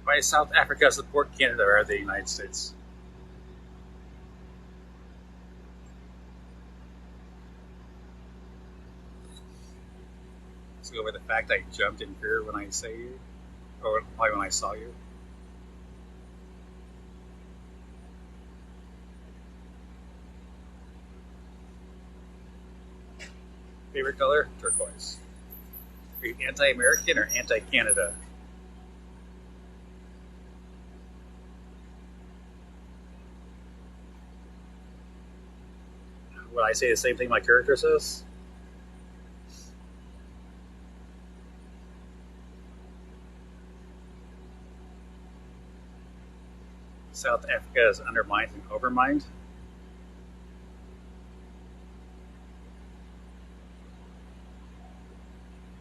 Why does South Africa support Canada or the United States? Let's go over the fact I jumped in fear when I say you, or probably when I saw you. Favorite color? Turquoise. Are you anti-American or anti-Canada? Would I say the same thing my character says? South Africa is undermined and overmined.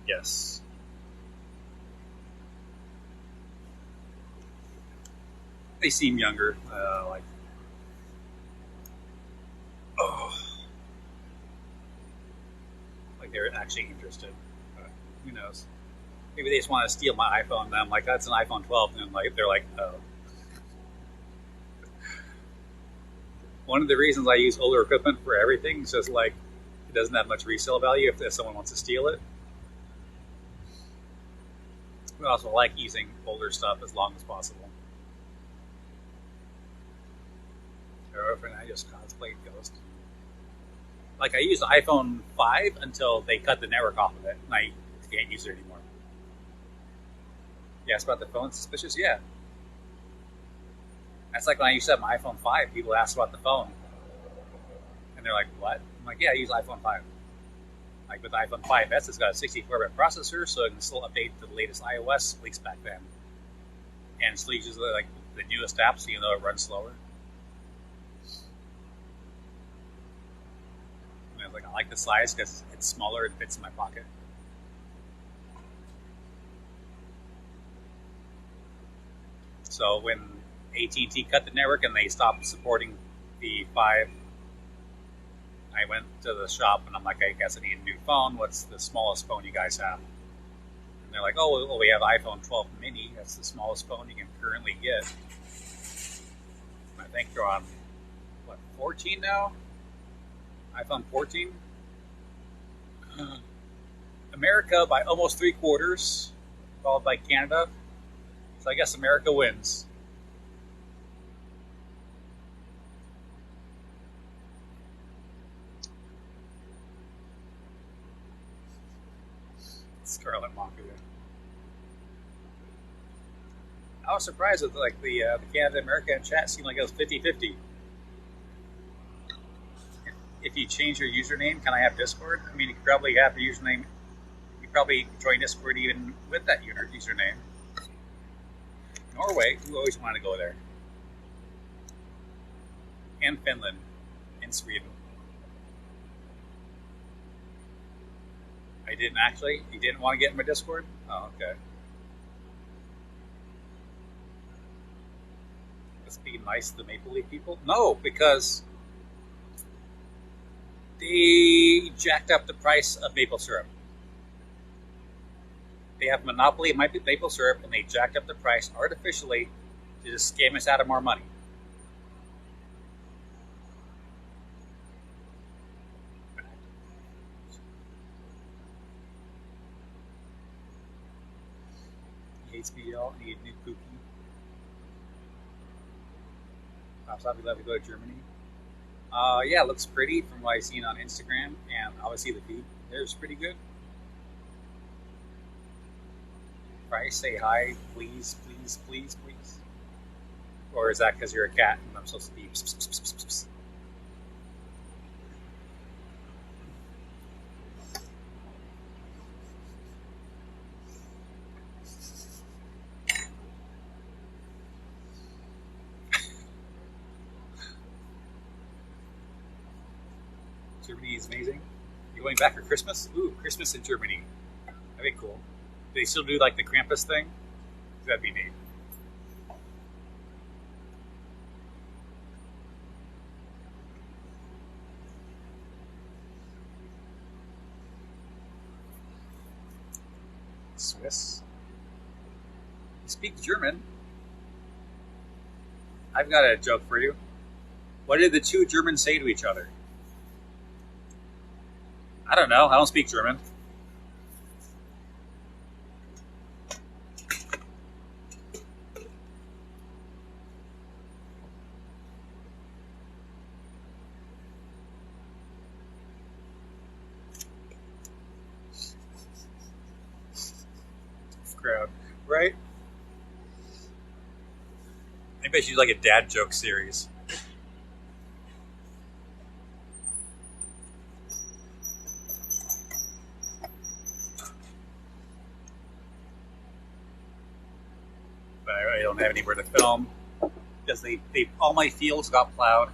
Yes. They seem younger, like they're actually interested. Who knows? Maybe they just want to steal my iPhone. And I'm like, that's an iPhone 12, and like they're like, oh. One of the reasons I use older equipment for everything is just like it doesn't have much resale value if someone wants to steal it. I also like using older stuff as long as possible. And I just cosplayed Ghost. Like I used the iPhone 5 until they cut the network off of it, and I can't use it anymore. You asked about the phone? Suspicious? Yeah. That's like when I used to have my iPhone 5, people asked about the phone. And they're like, what? I'm like, yeah, I use iPhone 5. Like with the iPhone 5S, it's got a 64-bit processor, so it can still update to the latest iOS, at least back then. And still uses like the newest apps, even though it runs slower. And I was like, I like the size because it's smaller and fits in my pocket. So when AT&T cut the network and they stopped supporting the 5, I went to the shop and I'm like, I guess I need a new phone. What's the smallest phone you guys have? And they're like, oh, well, we have iPhone 12 mini. That's the smallest phone you can currently get. I think they're on, what, 14 now? iPhone 14? America by almost 3/4, followed by Canada. So I guess America wins. Scarlet Mafia. I was surprised that like the Canada America chat seemed like it was 50-50. If you change your username, can I have Discord? I mean, you could probably have your username. You probably join Discord even with that username. Norway, who always wanted to go there, and Finland, and Sweden. I didn't actually. You didn't want to get in my Discord? Oh, okay. Let's be nice to the Maple Leaf people. No, because they jacked up the price of maple syrup. They have a monopoly of maple syrup, and they jacked up the price artificially to just scam us out of more money. HBL, need a new cookie. Pops up, we'd love to go to Germany. Yeah, it looks pretty from what I've seen on Instagram, and obviously the feed there's pretty good. Price, say hi, please, please, please, please. Or is that because you're a cat and I'm supposed to be pss, pss, pss, pss, pss. Germany is amazing. You going back for Christmas? Ooh, Christmas in Germany. That'd be cool. Do they still do like the Krampus thing? That'd be neat. Swiss. You speak German? I've got a joke for you. What did the two Germans say to each other? I don't know. I don't speak German. Crowd, right? I bet you like a dad joke series. But I don't have anywhere to film because they all my fields got plowed,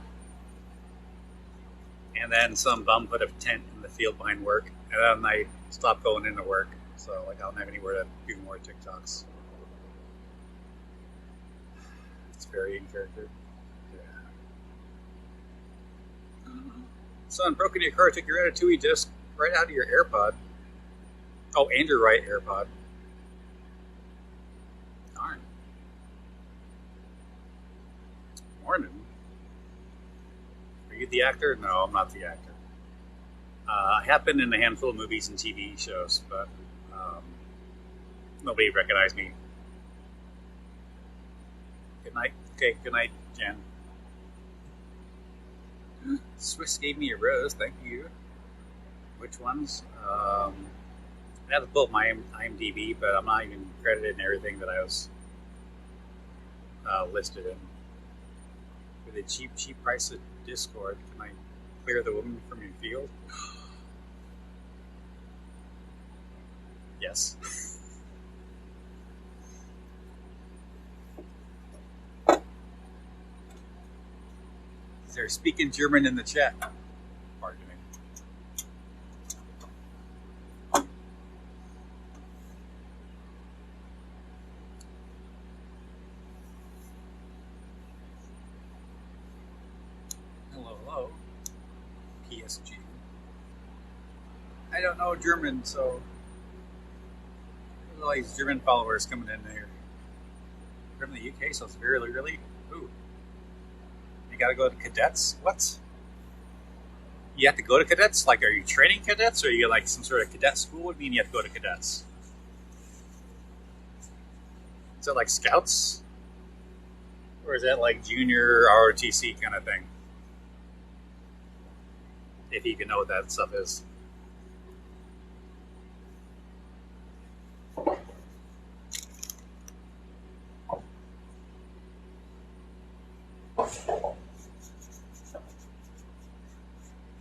and then some bum put a tent in the field behind work, and then I stopped going into work. So like I don't have anywhere to do more TikToks. It's very in character. Yeah. Son, broken your car, took your Ratatouille disc right out of your AirPod. Oh, and your right AirPod. Darn. Morning. you the actor? No, I'm not the actor. I have been in a handful of movies and TV shows, but nobody recognized me. Good night. Okay, good night, Jen. Swiss gave me a rose, thank you. Which ones? I have to pull up my IMDb, but I'm not even credited in everything that I was listed in. With a cheap price of Discord, can I clear the woman from your field? Yes. They're speaking German in the chat. Pardon me. Hello. PSG. I don't know German, so there's all these German followers coming in here. From the UK, so it's very early. Ooh. You gotta go to cadets? What? You have to go to cadets? Like, are you training cadets, or are you like some sort of cadet school? What do you mean you have to go to cadets? Is it like scouts? Or is that like junior ROTC kind of thing? If you can know what that stuff is.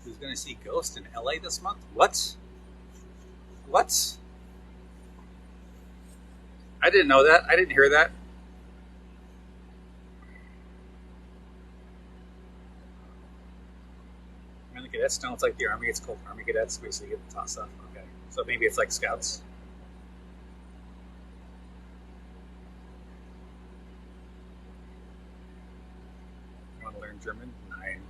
Who's going to see Ghost in LA this month? What? What? I didn't know that. I didn't hear that. And the cadets don't. It's like the Army. It's called Army Cadets. Basically, you get the top stuff. Okay. So maybe it's like scouts. You want to learn German? 9.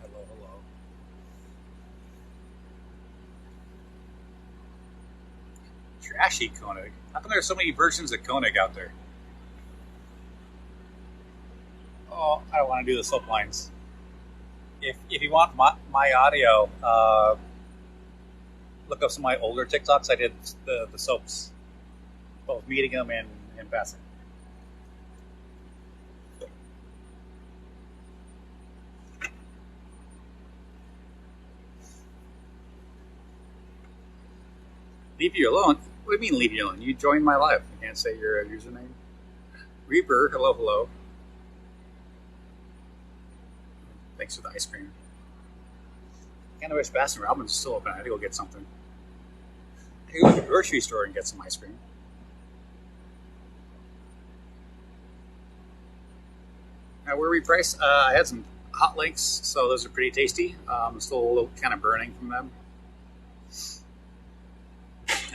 Hello. Trashy Koenig. How come there's so many versions of Koenig out there? Oh, I don't want to do the soap lines. If you want my audio, look up some of my older TikToks. I did the soaps, both meeting them and passing. Leave you alone? What do you mean leave you alone? You joined my live. You can't say your username. Reaper, hello. Thanks for the ice cream. Can't wish Baskin Robbins is still open. I had to go get something. I had to go to the grocery store and get some ice cream. Now, where we price, I had some hot links, so those are pretty tasty. I'm still a little kind of burning from them.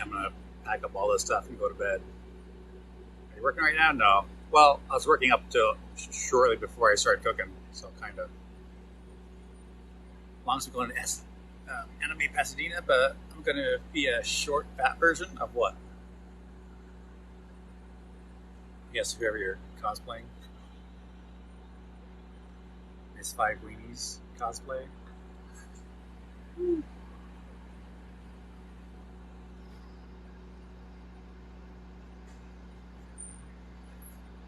I'm going to pack up all this stuff and go to bed. Are you working right now? No. Well, I was working up till shortly before I started cooking, so kind of. As long as I'm going to Anime Pasadena, but I'm going to be a short, fat version of what? Yes, whoever you're cosplaying. Miss 5 Weenies cosplay.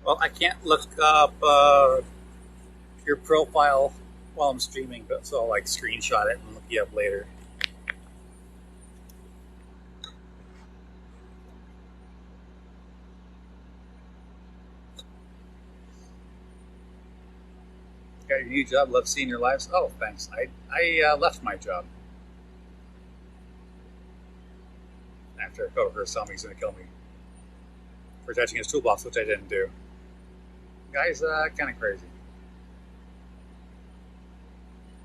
Well, I can't look up your profile while I'm streaming, but so I'll like screenshot it and look you up later. Got your new job? Love seeing your lives. Oh, thanks. I left my job after a coworker told me he's going to kill me for touching his toolbox, which I didn't do. Guy's kind of crazy.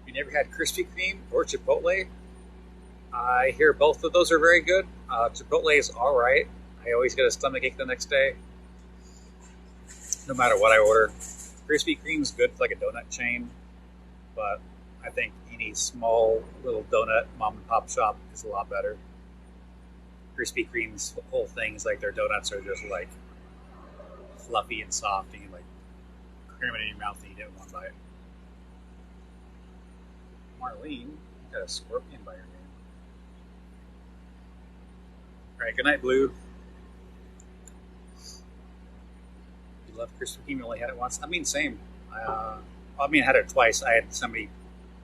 You never had Krispy Kreme or Chipotle? I hear both of those are very good. Chipotle is all right. I always get a stomachache the next day, no matter what I order. Krispy Kreme's good for like a donut chain, but I think any small little donut mom and pop shop is a lot better. Krispy Kreme's whole thing is like their donuts are just like fluffy and soft, and you like cram it in your mouth and eat it in one bite. Marlene, you got a scorpion by your name. All right, good night, Blue. You love Krispy Kreme. You only had it once. I mean, same. I mean, I had it twice. I had somebody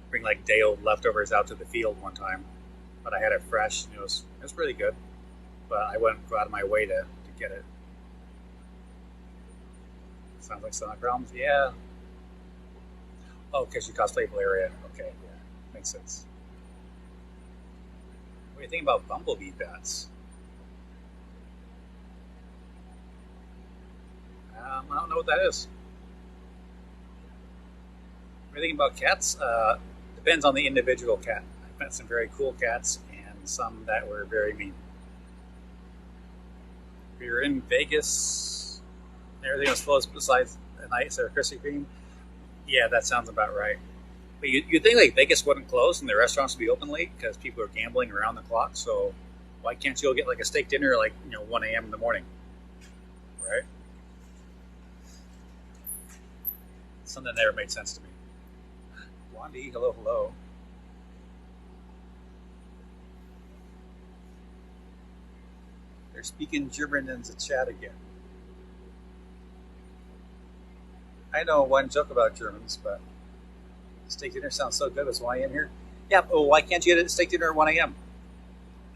bring like day-old leftovers out to the field one time, but I had it fresh. And it was really good. But I wouldn't go out of my way to get it. Sounds like stomach problems. Yeah. Oh, because you cosplay Valeria. Okay, yeah, makes sense. What do you think about bumblebee bats? I don't know what that is. What do you think about cats? Depends on the individual cat. I've met some very cool cats and some that were very mean. We were in Vegas. Everything was closed besides the nights of Krispy Kreme. Yeah, that sounds about right. But you think like Vegas wouldn't close and the restaurants would be open late because people are gambling around the clock. So why can't you go get like a steak dinner like 1 a.m. in the morning, right? Something that never made sense to me. Blondie, hello, hello. They're speaking German in the chat again. I know one joke about Germans, but steak dinner sounds so good. Is 1 a.m. here? Yeah, but why can't you get a steak dinner at 1 a.m.?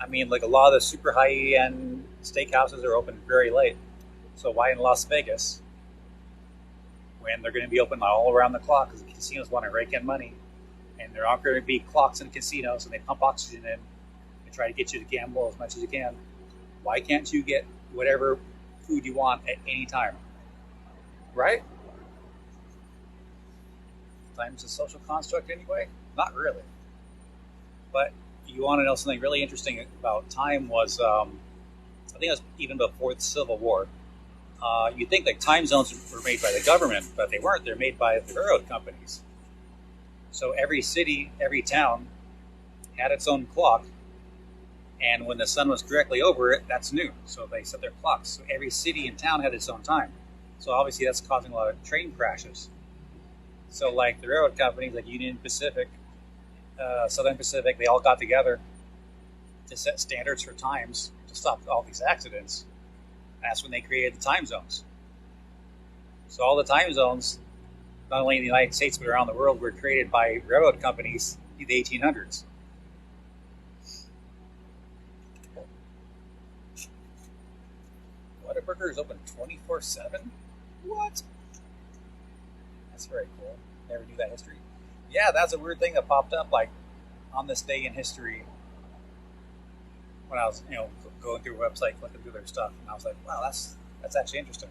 I mean, like a lot of the super high-end steakhouses are open very late. So why in Las Vegas, when they're going to be open all around the clock because the casinos want to rake in money, and there aren't going to be clocks in casinos, and they pump oxygen in and try to get you to gamble as much as you can, why can't you get whatever food you want at any time? Right? Time's a social construct anyway? Not really. But you want to know something really interesting about time was, I think it was even before the Civil War. You'd think like time zones were made by the government, but they weren't. They're made by the railroad companies. So every city, every town had its own clock, and when the sun was directly over it, that's noon. So they set their clocks. So every city and town had its own time. So obviously that's causing a lot of train crashes. So like the railroad companies, like Union Pacific, Southern Pacific, they all got together to set standards for times to stop all these accidents. That's when they created the time zones. So all the time zones, not only in the United States but around the world, were created by railroad companies in the 1800s. Whataburger is open 24/7? What? That's very cool. Never knew that history. Yeah, that's a weird thing that popped up like on this day in history when I was, going through a website, looking through their stuff, and I was like, wow, that's actually interesting.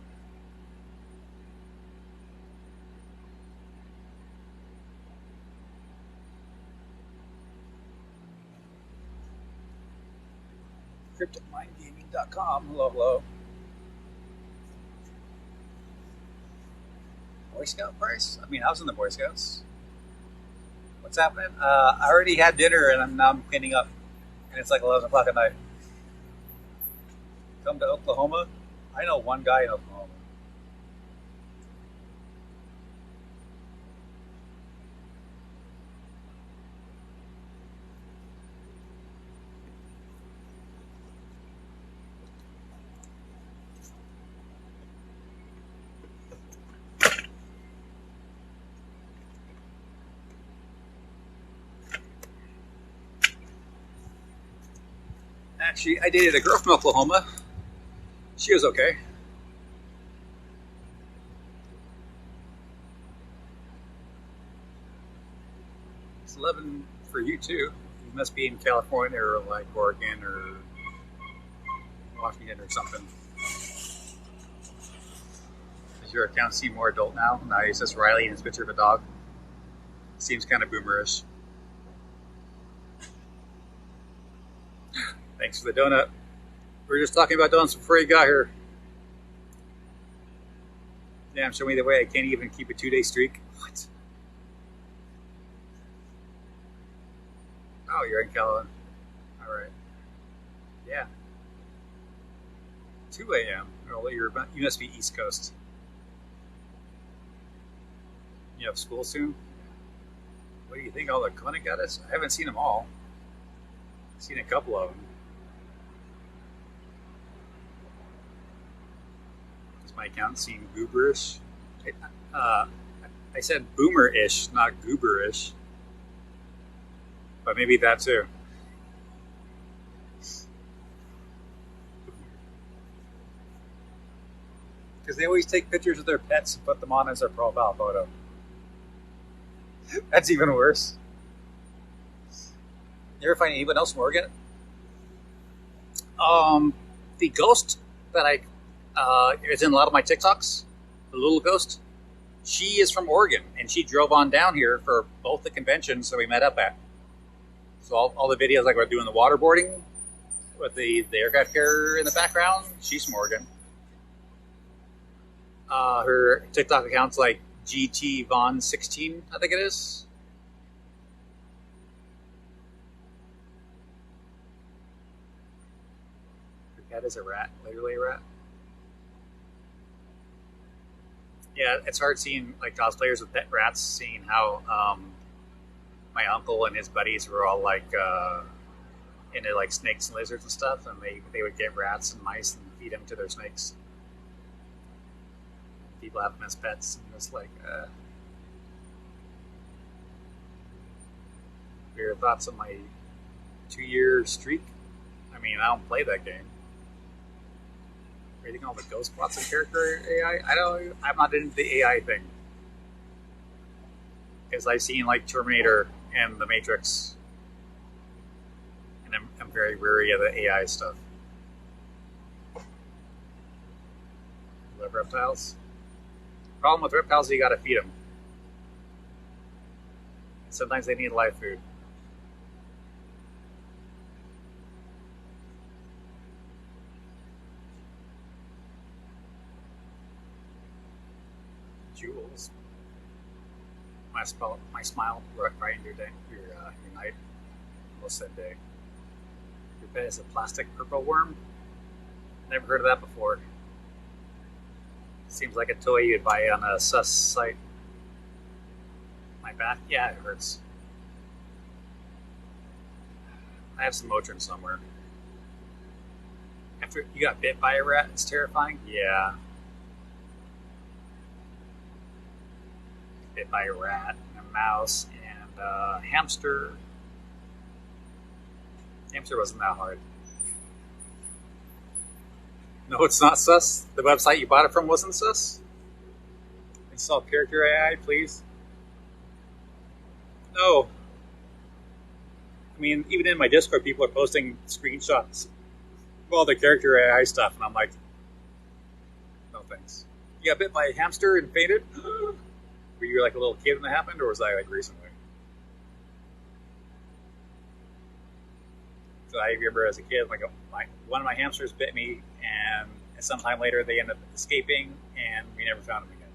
CrypticMindGaming.com. Hello, hello. Boy Scout price? I mean, I was in the Boy Scouts. What's happening? I already had dinner and now I'm cleaning up. And it's like 11 o'clock at night. Come to Oklahoma? I know one guy in Oklahoma. Actually, I dated a girl from Oklahoma. She was okay. It's 11 for you too. You must be in California or like Oregon or Washington or something. Does your account seem more adult now? Now he says Riley and his picture of a dog. Seems kind of boomerish. Thanks for the donut. We were just talking about donuts before you got here. Damn, show me the way. I can't even keep a 2-day streak. What? Oh, you're in California. All right. Yeah. 2 a.m. Oh, you must be East Coast. You have school soon? What do you think all the clinic got is? I haven't seen them all. I've seen a couple of them. Does my account seem gooberish? Uh, I said boomer-ish, not gooberish. But maybe that too. Because they always take pictures of their pets and put them on as their profile photo. That's even worse. You ever find anyone else from Oregon? The ghost that is in a lot of my TikToks, the little ghost, she is from Oregon, and she drove on down here for both the conventions that we met up at. So all the videos, like we're doing the waterboarding with the aircraft carrier in the background, she's from Oregon. Her TikTok account's like GT Von 16, I think it is. Her cat is a rat, literally a rat. Yeah, it's hard seeing like cosplayers with pet rats, seeing how my uncle and his buddies were all like into like snakes and lizards and stuff, and they would get rats and mice and feed them to their snakes. People have them as pets, and it's like, your thoughts on my 2-year streak? I mean, I don't play that game. Rating all the ghost bots and character AI? I'm not into the AI thing. Because I've seen like Terminator and The Matrix, and I'm very wary of the AI stuff. Love reptiles. Problem with reptiles is you gotta feed them. Sometimes they need live food. Jewels. My smile brightened your day, your night. Almost said day. Your pet is a plastic purple worm. Never heard of that before. Seems like a toy you'd buy on a sus site. My back? Yeah, it hurts. I have some Motrin somewhere. After you got bit by a rat, it's terrifying? Yeah. Bit by a rat, and a mouse, and a hamster. Hamster wasn't that hard. No, it's not sus. The website you bought it from wasn't sus. Install character AI, please. No. I mean, even in my Discord, people are posting screenshots of all the character AI stuff, and I'm like, no thanks. You got bit by a hamster and fainted? Were you like a little kid when that happened, or was that like recently? So I remember as a kid, like one of my hamsters bit me, and sometime later they ended up escaping, and we never found them again.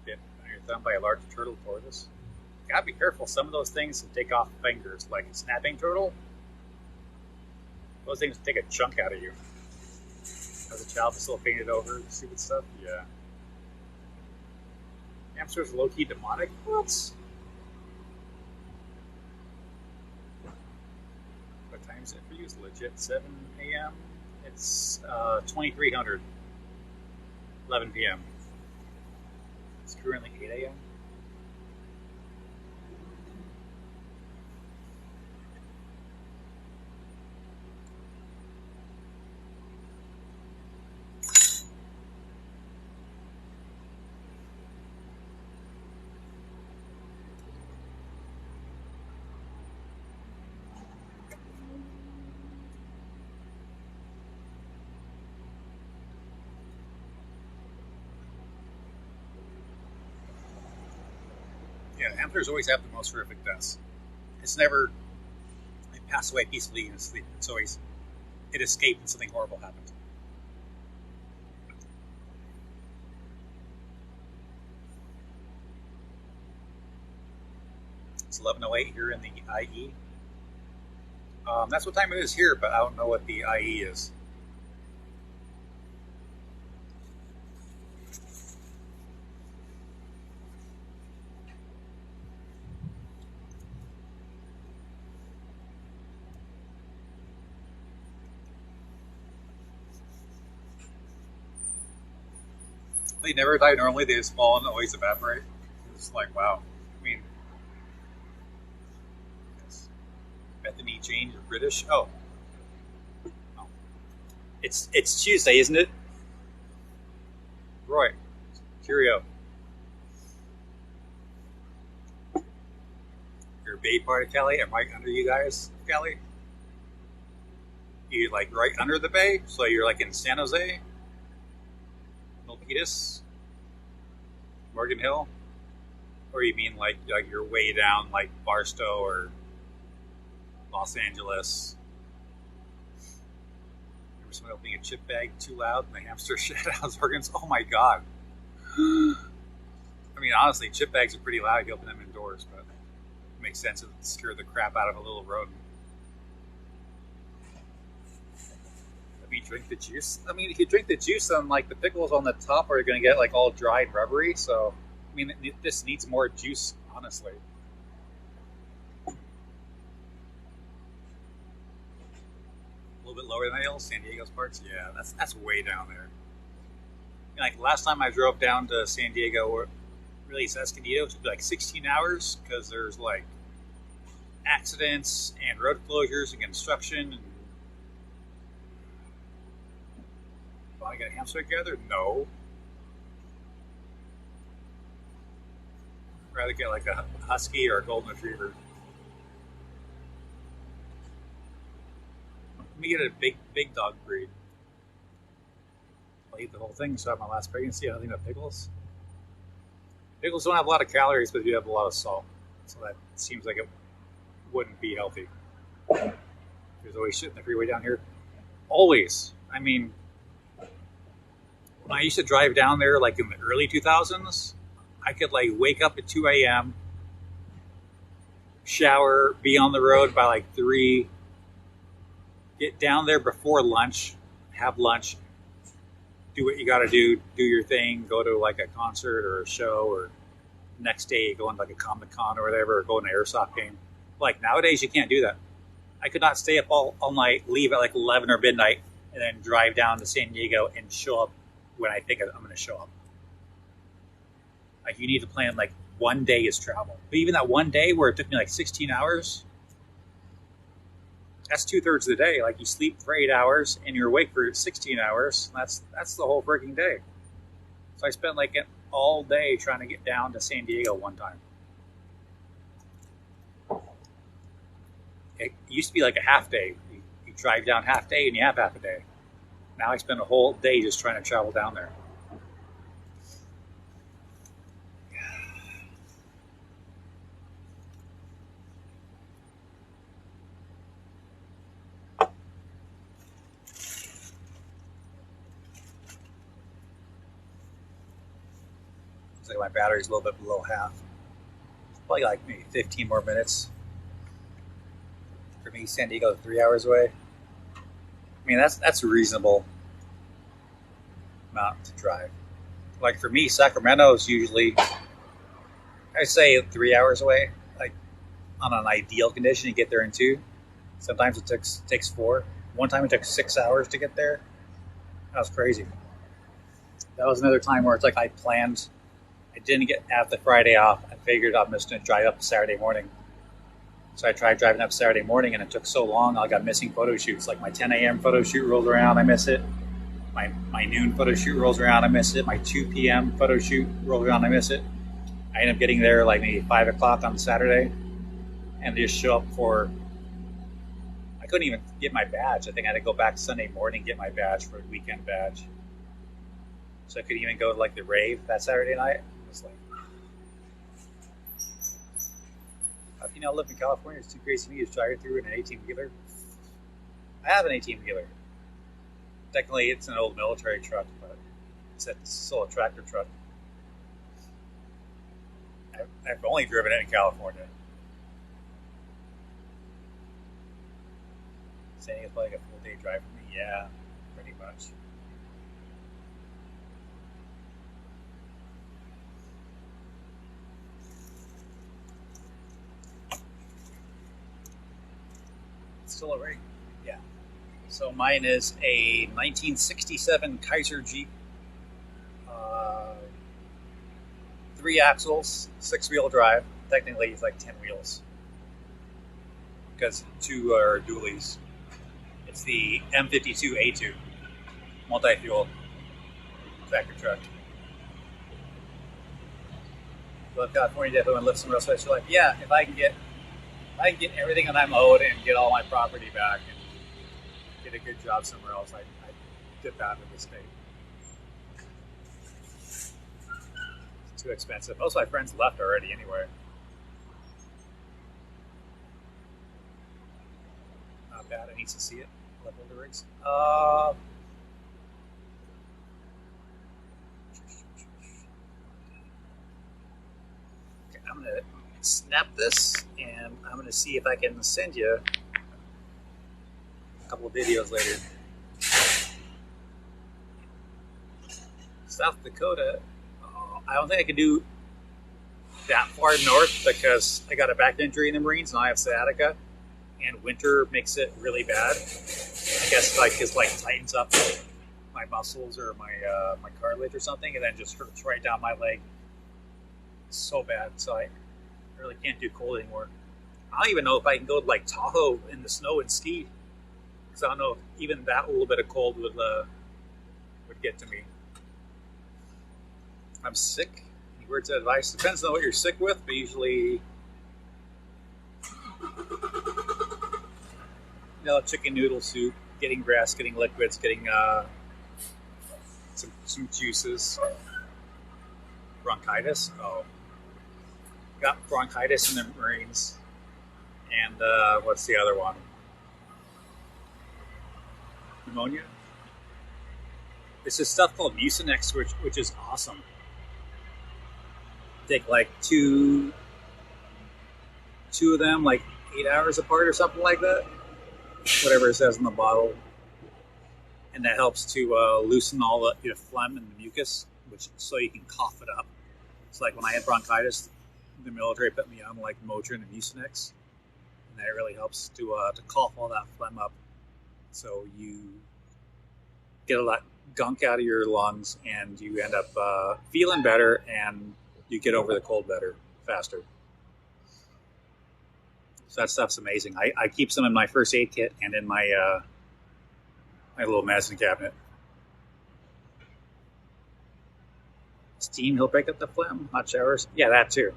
Bit on your thumb by a large turtle tortoise. Gotta be careful. Some of those things will take off fingers, like a snapping turtle. Those things take a chunk out of you. As a child, I still painted over stupid stuff. Yeah. Hamsters are low-key demonic. What? What time is it for you? It's legit 7 a.m. It's 2300. 11 p.m. It's currently 8 a.m. Yeah, hamsters always have the most horrific deaths. It's never they pass away peacefully in sleep. It's always it escaped and something horrible happened. It's 11:08 here in the IE. That's what time it is here, but I don't know what the IE is. They never die normally. They just fall and always evaporate. It's like, wow. I mean, yes. Bethany Jane, you're British. Oh, oh. It's Tuesday, isn't it? Roy, cheerio. You're a bay part of Cali. I'm right under you guys, Cali. You like right under the bay, so you're like in San Jose, Milpitas, Morgan Hill, or you mean like you're way down like Barstow or Los Angeles? Remember someone opening a chip bag too loud and the hamster shed out his organs? Oh my god! I mean, honestly, chip bags are pretty loud if you open them indoors, but it makes sense to scare the crap out of a little rodent. Drink the juice. I mean, if you drink the juice, then like the pickles on the top are going to get like all dry and rubbery. So, I mean, this needs more juice, honestly. A little bit lower than I San Diego's parts. Yeah, that's way down there. And, like last time I drove down to San Diego, or really it's Escondido, it took like 16 hours because there's like accidents and road closures and construction. And I got a hamster together? No. I'd rather get like a husky or a golden retriever. Let me get a big dog breed. I'll eat the whole thing, so I have my last pregnancy. I don't think about pickles. Pickles don't have a lot of calories, but they do have a lot of salt. So that seems like it wouldn't be healthy. There's always shit in the freeway down here. Always. I mean, when I used to drive down there, like in the early 2000s, I could like wake up at 2 a.m., shower, be on the road by like 3, get down there before lunch, have lunch, do what you got to do your thing, go to like a concert or a show, or next day go on like a Comic-Con or whatever, or go to an airsoft game. Like nowadays, you can't do that. I could not stay up all night, leave at like 11 or midnight, and then drive down to San Diego and show up when I think I'm going to show up. Like you need to plan like one day is travel. But even that one day where it took me like 16 hours, that's 2/3 of the day. Like you sleep for 8 hours and you're awake for 16 hours. That's the whole freaking day. So I spent like all day trying to get down to San Diego one time. It used to be like a half day. You drive down half day and you have half a day. Now I spend a whole day just trying to travel down there. Looks like my battery's a little bit below half. Probably like maybe 15 more minutes. For me, San Diego is 3 hours away. I mean, that's a reasonable amount to drive. Like for me, Sacramento is usually, I say 3 hours away. Like on an ideal condition, you get there in 2. Sometimes it takes 4. One time it took 6 hours to get there. That was crazy. That was another time where it's like I planned. I didn't have the Friday off. I figured I'm just going to drive up Saturday morning. So I tried driving up Saturday morning, and it took so long, I got missing photo shoots. Like my 10 a.m. photo shoot rolls around, I miss it. My noon photo shoot rolls around, I miss it. My 2 p.m. photo shoot rolls around, I miss it. I end up getting there like maybe 5 o'clock on Saturday, and just show up for, I couldn't even get my badge. I think I had to go back Sunday morning and get my badge for a weekend badge. So I couldn't even go to like the rave that Saturday night. It was like, how can you not live in California? It's too crazy for me to drive through in an 18-wheeler. I have an 18-wheeler. Technically, it's an old military truck, but it's still a tractor truck. I've only driven it in California. Saying it's like a full-day drive for me? Yeah, pretty much. Still a rig. Yeah. So mine is a 1967 Kaiser Jeep 3 axles, 6-wheel drive. Technically, it's like 10 wheels because 2 are dualies. It's the M52A2 multi-fuel tractor truck. But California definitely lives some real special life. Yeah, if I can get everything that I'm owed and get all my property back and get a good job somewhere else, I'd dip out of the state. It's too expensive. Most of my friends left already anyway. Not bad. I need to see it. Level the rigs. Okay, I'm gonna snap this, and I'm gonna see if I can send you a couple of videos later. South Dakota. I don't think I can do that far north because I got a back injury in the Marines and I have sciatica, and winter makes it really bad. I guess it tightens up my muscles or my cartilage or something, and then just hurts right down my leg. It's so bad, so I really can't do cold anymore. I don't even know if I can go to like Tahoe in the snow and ski, because I don't know if even that little bit of cold would get to me. I'm sick. Any words of advice? Depends on what you're sick with, but usually, chicken noodle soup, getting grass, getting liquids, getting some juices. Bronchitis. Oh, got bronchitis in the Marines. And what's the other one? Pneumonia. It's this stuff called Mucinex, which is awesome. Take like two of them, like 8 hours apart or something like that. Whatever it says in the bottle, and that helps to loosen all the phlegm and the mucus, so you can cough it up. So like when I had bronchitis, the military put me on like Motrin and Mucinex, and that really helps to cough all that phlegm up, so you get a lot gunk out of your lungs, and you end up feeling better, and you get over the cold better, faster. So that stuff's amazing. I keep some in my first aid kit and in my my little medicine cabinet. Steam, he'll break up the phlegm. Hot showers, yeah, that too.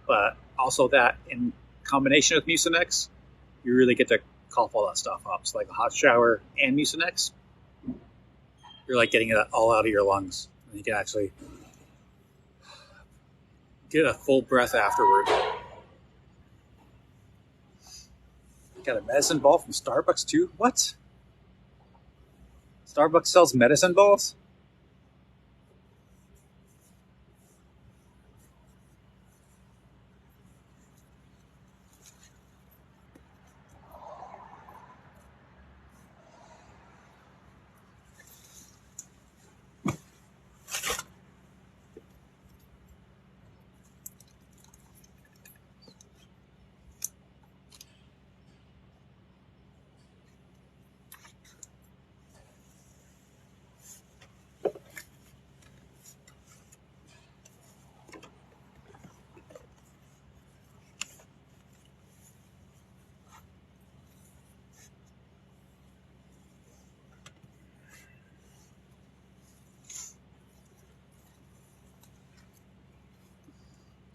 But also that in combination with Mucinex, you really get to cough all that stuff up. So like a hot shower and Mucinex, you're like getting it all out of your lungs, and you can actually get a full breath afterward. Got a medicine ball from Starbucks too? What? Starbucks sells medicine balls?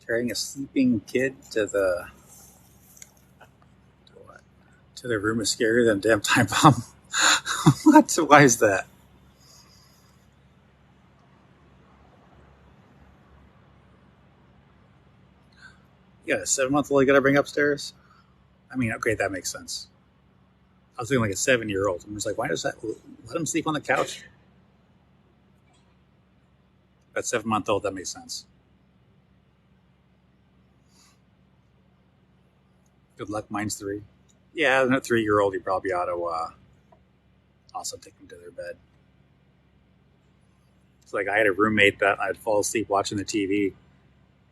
Carrying a sleeping kid to the room is scarier than a damn time bomb. What? Why is that? You got a 7-month-old you got to bring upstairs? I mean, okay, that makes sense. I was thinking like a 7-year-old. I'm just like, why does that let him sleep on the couch? That 7-month-old, that makes sense. Good luck. Mine's 3. Yeah, and a 3-year-old, you probably ought to also take them to their bed. It's like I had a roommate that I'd fall asleep watching the TV,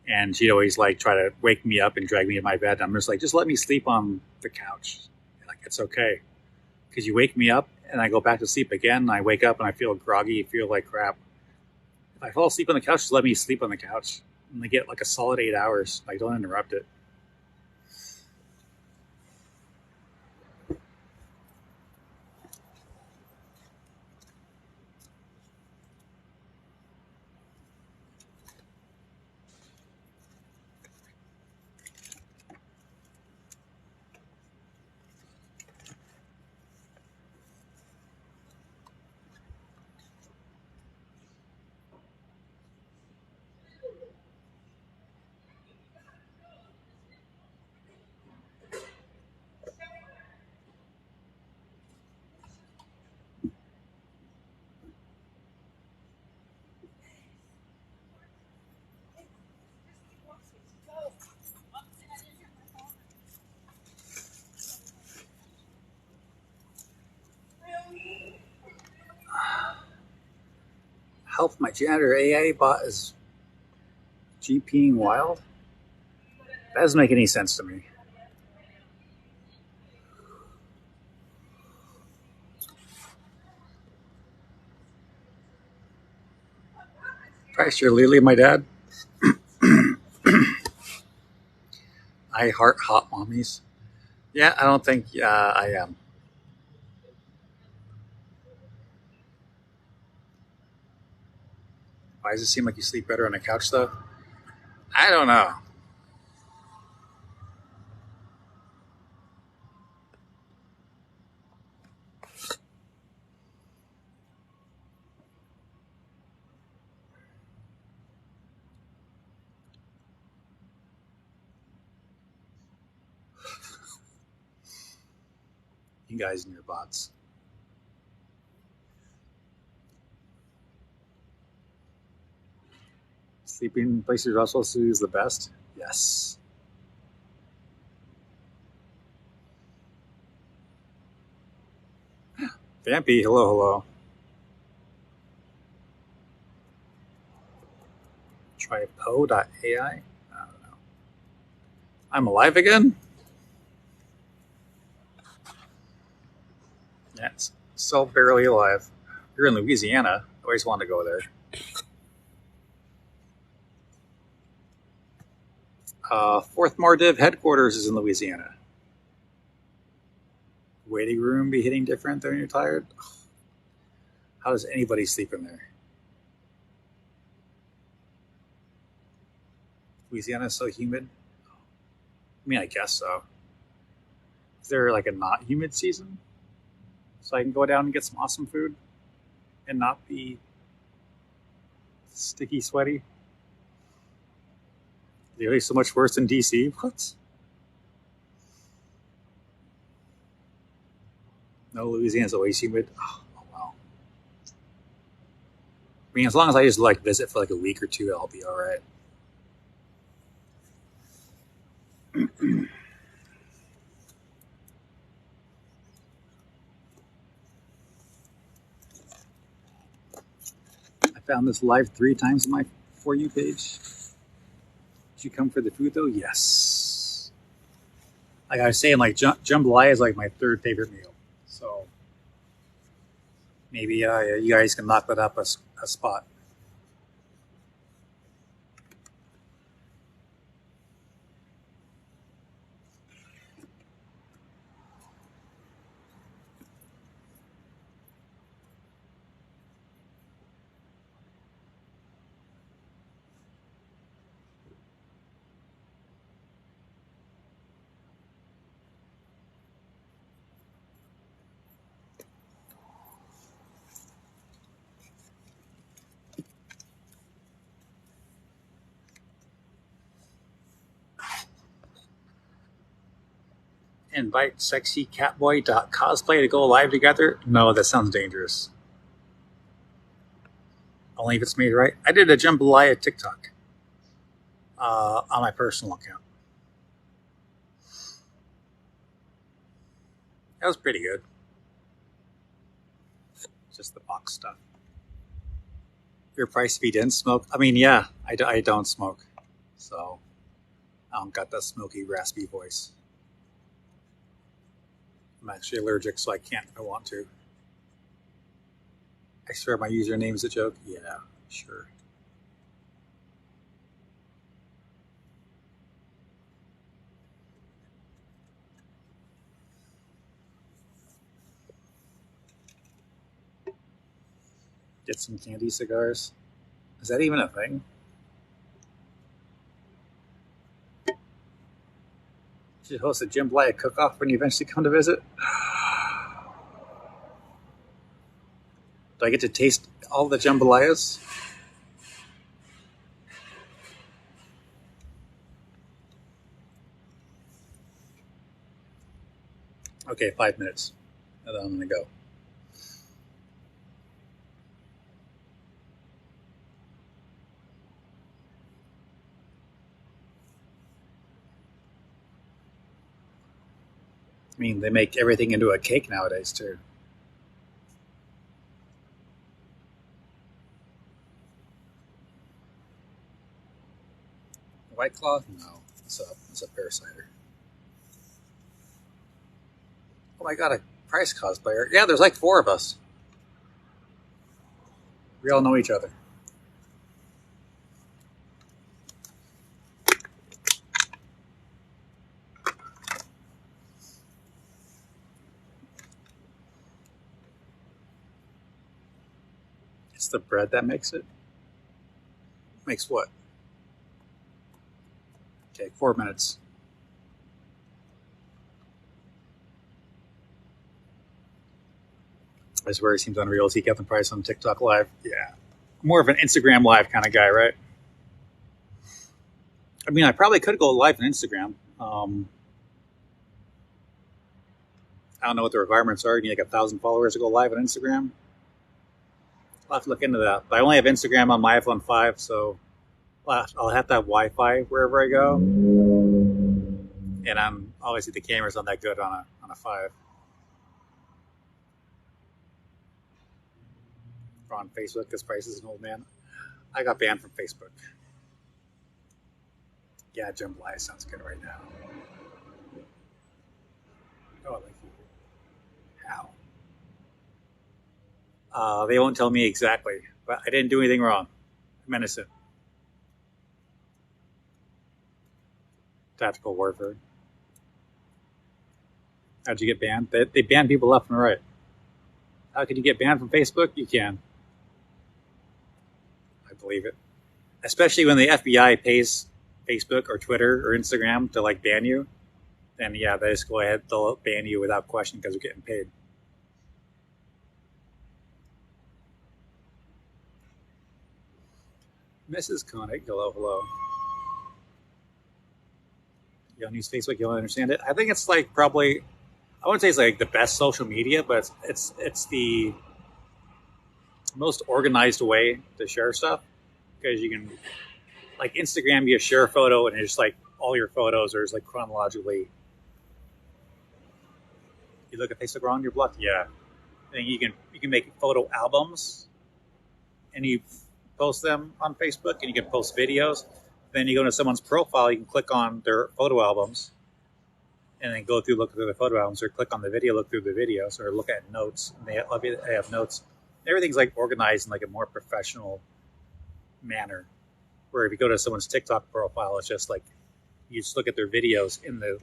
and she'd always like try to wake me up and drag me to my bed. And I'm just like, just let me sleep on the couch. Like, it's okay, because you wake me up and I go back to sleep again. And I wake up and I feel groggy, feel like crap. If I fall asleep on the couch, just let me sleep on the couch. And they get like a solid 8 hours. Like, don't interrupt it. Help, my janitor AI bot is GPing wild? That doesn't make any sense to me. Price, you're literally my dad. I heart hot mommies. Yeah, I don't think I am. Why does it seem like you sleep better on the couch, though? I don't know. You guys and your bots. Sleeping in places Russell is the best? Yes. Vampy, hello, hello. Try po.ai? I don't know. I'm alive again? Yeah, it's so barely alive. You're in Louisiana. I always wanted to go there. Fourth Mardiv headquarters is in Louisiana. Waiting room be hitting different when you're tired? How does anybody sleep in there? Louisiana is so humid. I mean, I guess so. Is there like a not humid season? So I can go down and get some awesome food and not be sticky, sweaty? Really so much worse than DC? What? No, Louisiana's always humid. Oh, wow. I mean, as long as I just like visit for like a week or two, I'll be all right. I found this live 3 times on my For You page. Did you come for the food though? Yes. Like I was saying, like jambalaya is like my third favorite meal. So maybe you guys can knock that up a spot. Invite sexycatboy.cosplay to go live together? No, that sounds dangerous. Only if it's made right. I did a jambalaya TikTok on my personal account. That was pretty good. Just the box stuff. Your price if you didn't smoke? I mean, yeah, I don't smoke. So I don't got that smoky, raspy voice. I'm actually allergic, so I can't if I want to. I swear my username is a joke. Yeah, sure. Get some candy cigars. Is that even a thing? Should host a jambalaya cook-off when you eventually come to visit. Do I get to taste all the jambalayas? Okay, 5 minutes. And then I'm going to go. I mean, they make everything into a cake nowadays, too. White Claw? No, it's a pear cider. Oh my god, a price cosplayer. Yeah, there's like 4 of us. We all know each other. It's the bread that makes it. Makes what? Okay, 4 minutes. I swear he seems unreal as he kept the price on TikTok Live. Yeah. More of an Instagram Live kind of guy, right? I mean, I probably could go live on Instagram. I don't know what the requirements are. You need like 1,000 followers to go live on Instagram. I'll have to look into that. But I only have Instagram on my iPhone 5, so I'll have to have Wi-Fi wherever I go. And I'm obviously the camera's not that good on a 5. Or on Facebook because Price is an old man. I got banned from Facebook. Yeah, jambalaya sounds good right now. Oh, I like you. How? They won't tell me exactly, but I didn't do anything wrong. I'm innocent. Tactical warfare. How'd you get banned? They ban people left and right. How can you get banned from Facebook? You can. I believe it. Especially when the FBI pays Facebook or Twitter or Instagram to like ban you, then yeah, they just go ahead. They'll ban you without question because you're getting paid. Mrs. Koenig, hello. You don't use Facebook, you don't understand it. I think it's like probably, I wouldn't say it's like the best social media, but it's the most organized way to share stuff because you can, like Instagram, you share a photo and it's just like all your photos are just like chronologically. You look at Facebook wrong, you're blocked. Yeah, and you can make photo albums, and you post them on Facebook, and you can post videos. Then you go to someone's profile, you can click on their photo albums, and then go through, look through the photo albums, or click on the video, look through the videos, or look at notes. And they have notes. Everything's like organized in like a more professional manner. Where if you go to someone's TikTok profile, it's just like you just look at their videos in the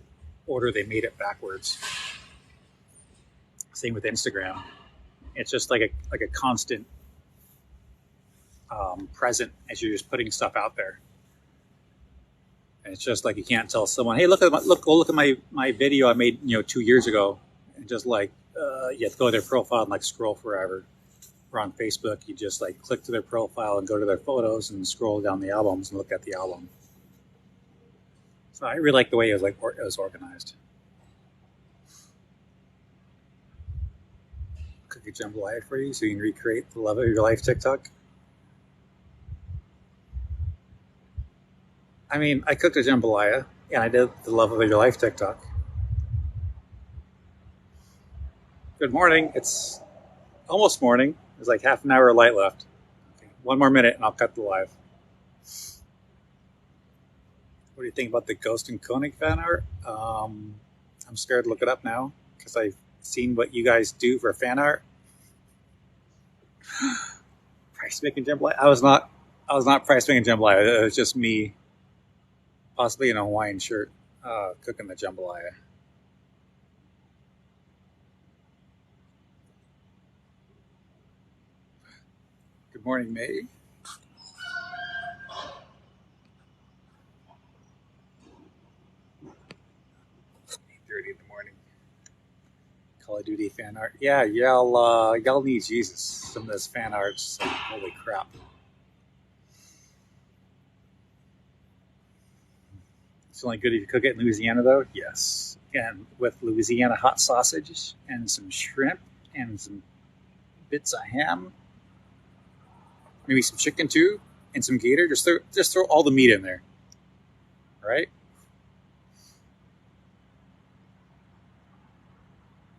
order they made it backwards. Same with Instagram. It's just like a constant present as you're just putting stuff out there. And it's just like you can't tell someone, hey, look at my video I made 2 years ago, and just like you have to go to their profile and like scroll forever. Or on Facebook, you just like click to their profile and go to their photos and scroll down the albums and look at the album. So I really like the way it was organized. Cookie jambalaya for you, so you can recreate the love of your life TikTok. I mean, I cooked a jambalaya, and I did the love of your life TikTok. Good morning. It's almost morning. There's like half an hour of light left. Okay, 1 more minute, and I'll cut the live. What do you think about the Ghost and Koenig fan art? I'm scared to look it up now because I've seen what you guys do for fan art. Price making jambalaya. I was not price making jambalaya. It was just me, possibly in a Hawaiian shirt, cooking the jambalaya. Good morning, May. 8:30 in the morning. Call of Duty fan art. Yeah, y'all need Jesus. Some of this fan art's like, holy crap. It's only good if you cook it in Louisiana, though. Yes, and with Louisiana hot sausage and some shrimp and some bits of ham, maybe some chicken too, and some gator. Just throw all the meat in there, right?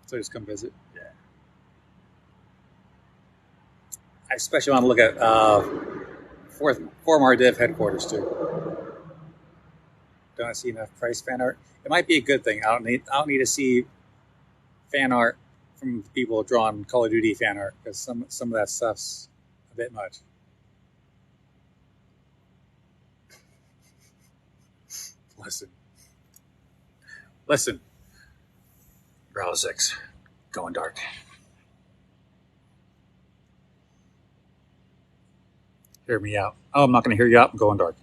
So just come visit. Yeah. I especially want to look at former Dev headquarters too. Don't see enough price fan art. It might be a good thing. I don't need to see fan art from people drawing Call of Duty fan art because some of that stuff's a bit much. Listen, listen. Row 6, going dark. Hear me out. Oh, I'm not going to hear you out. I'm going dark.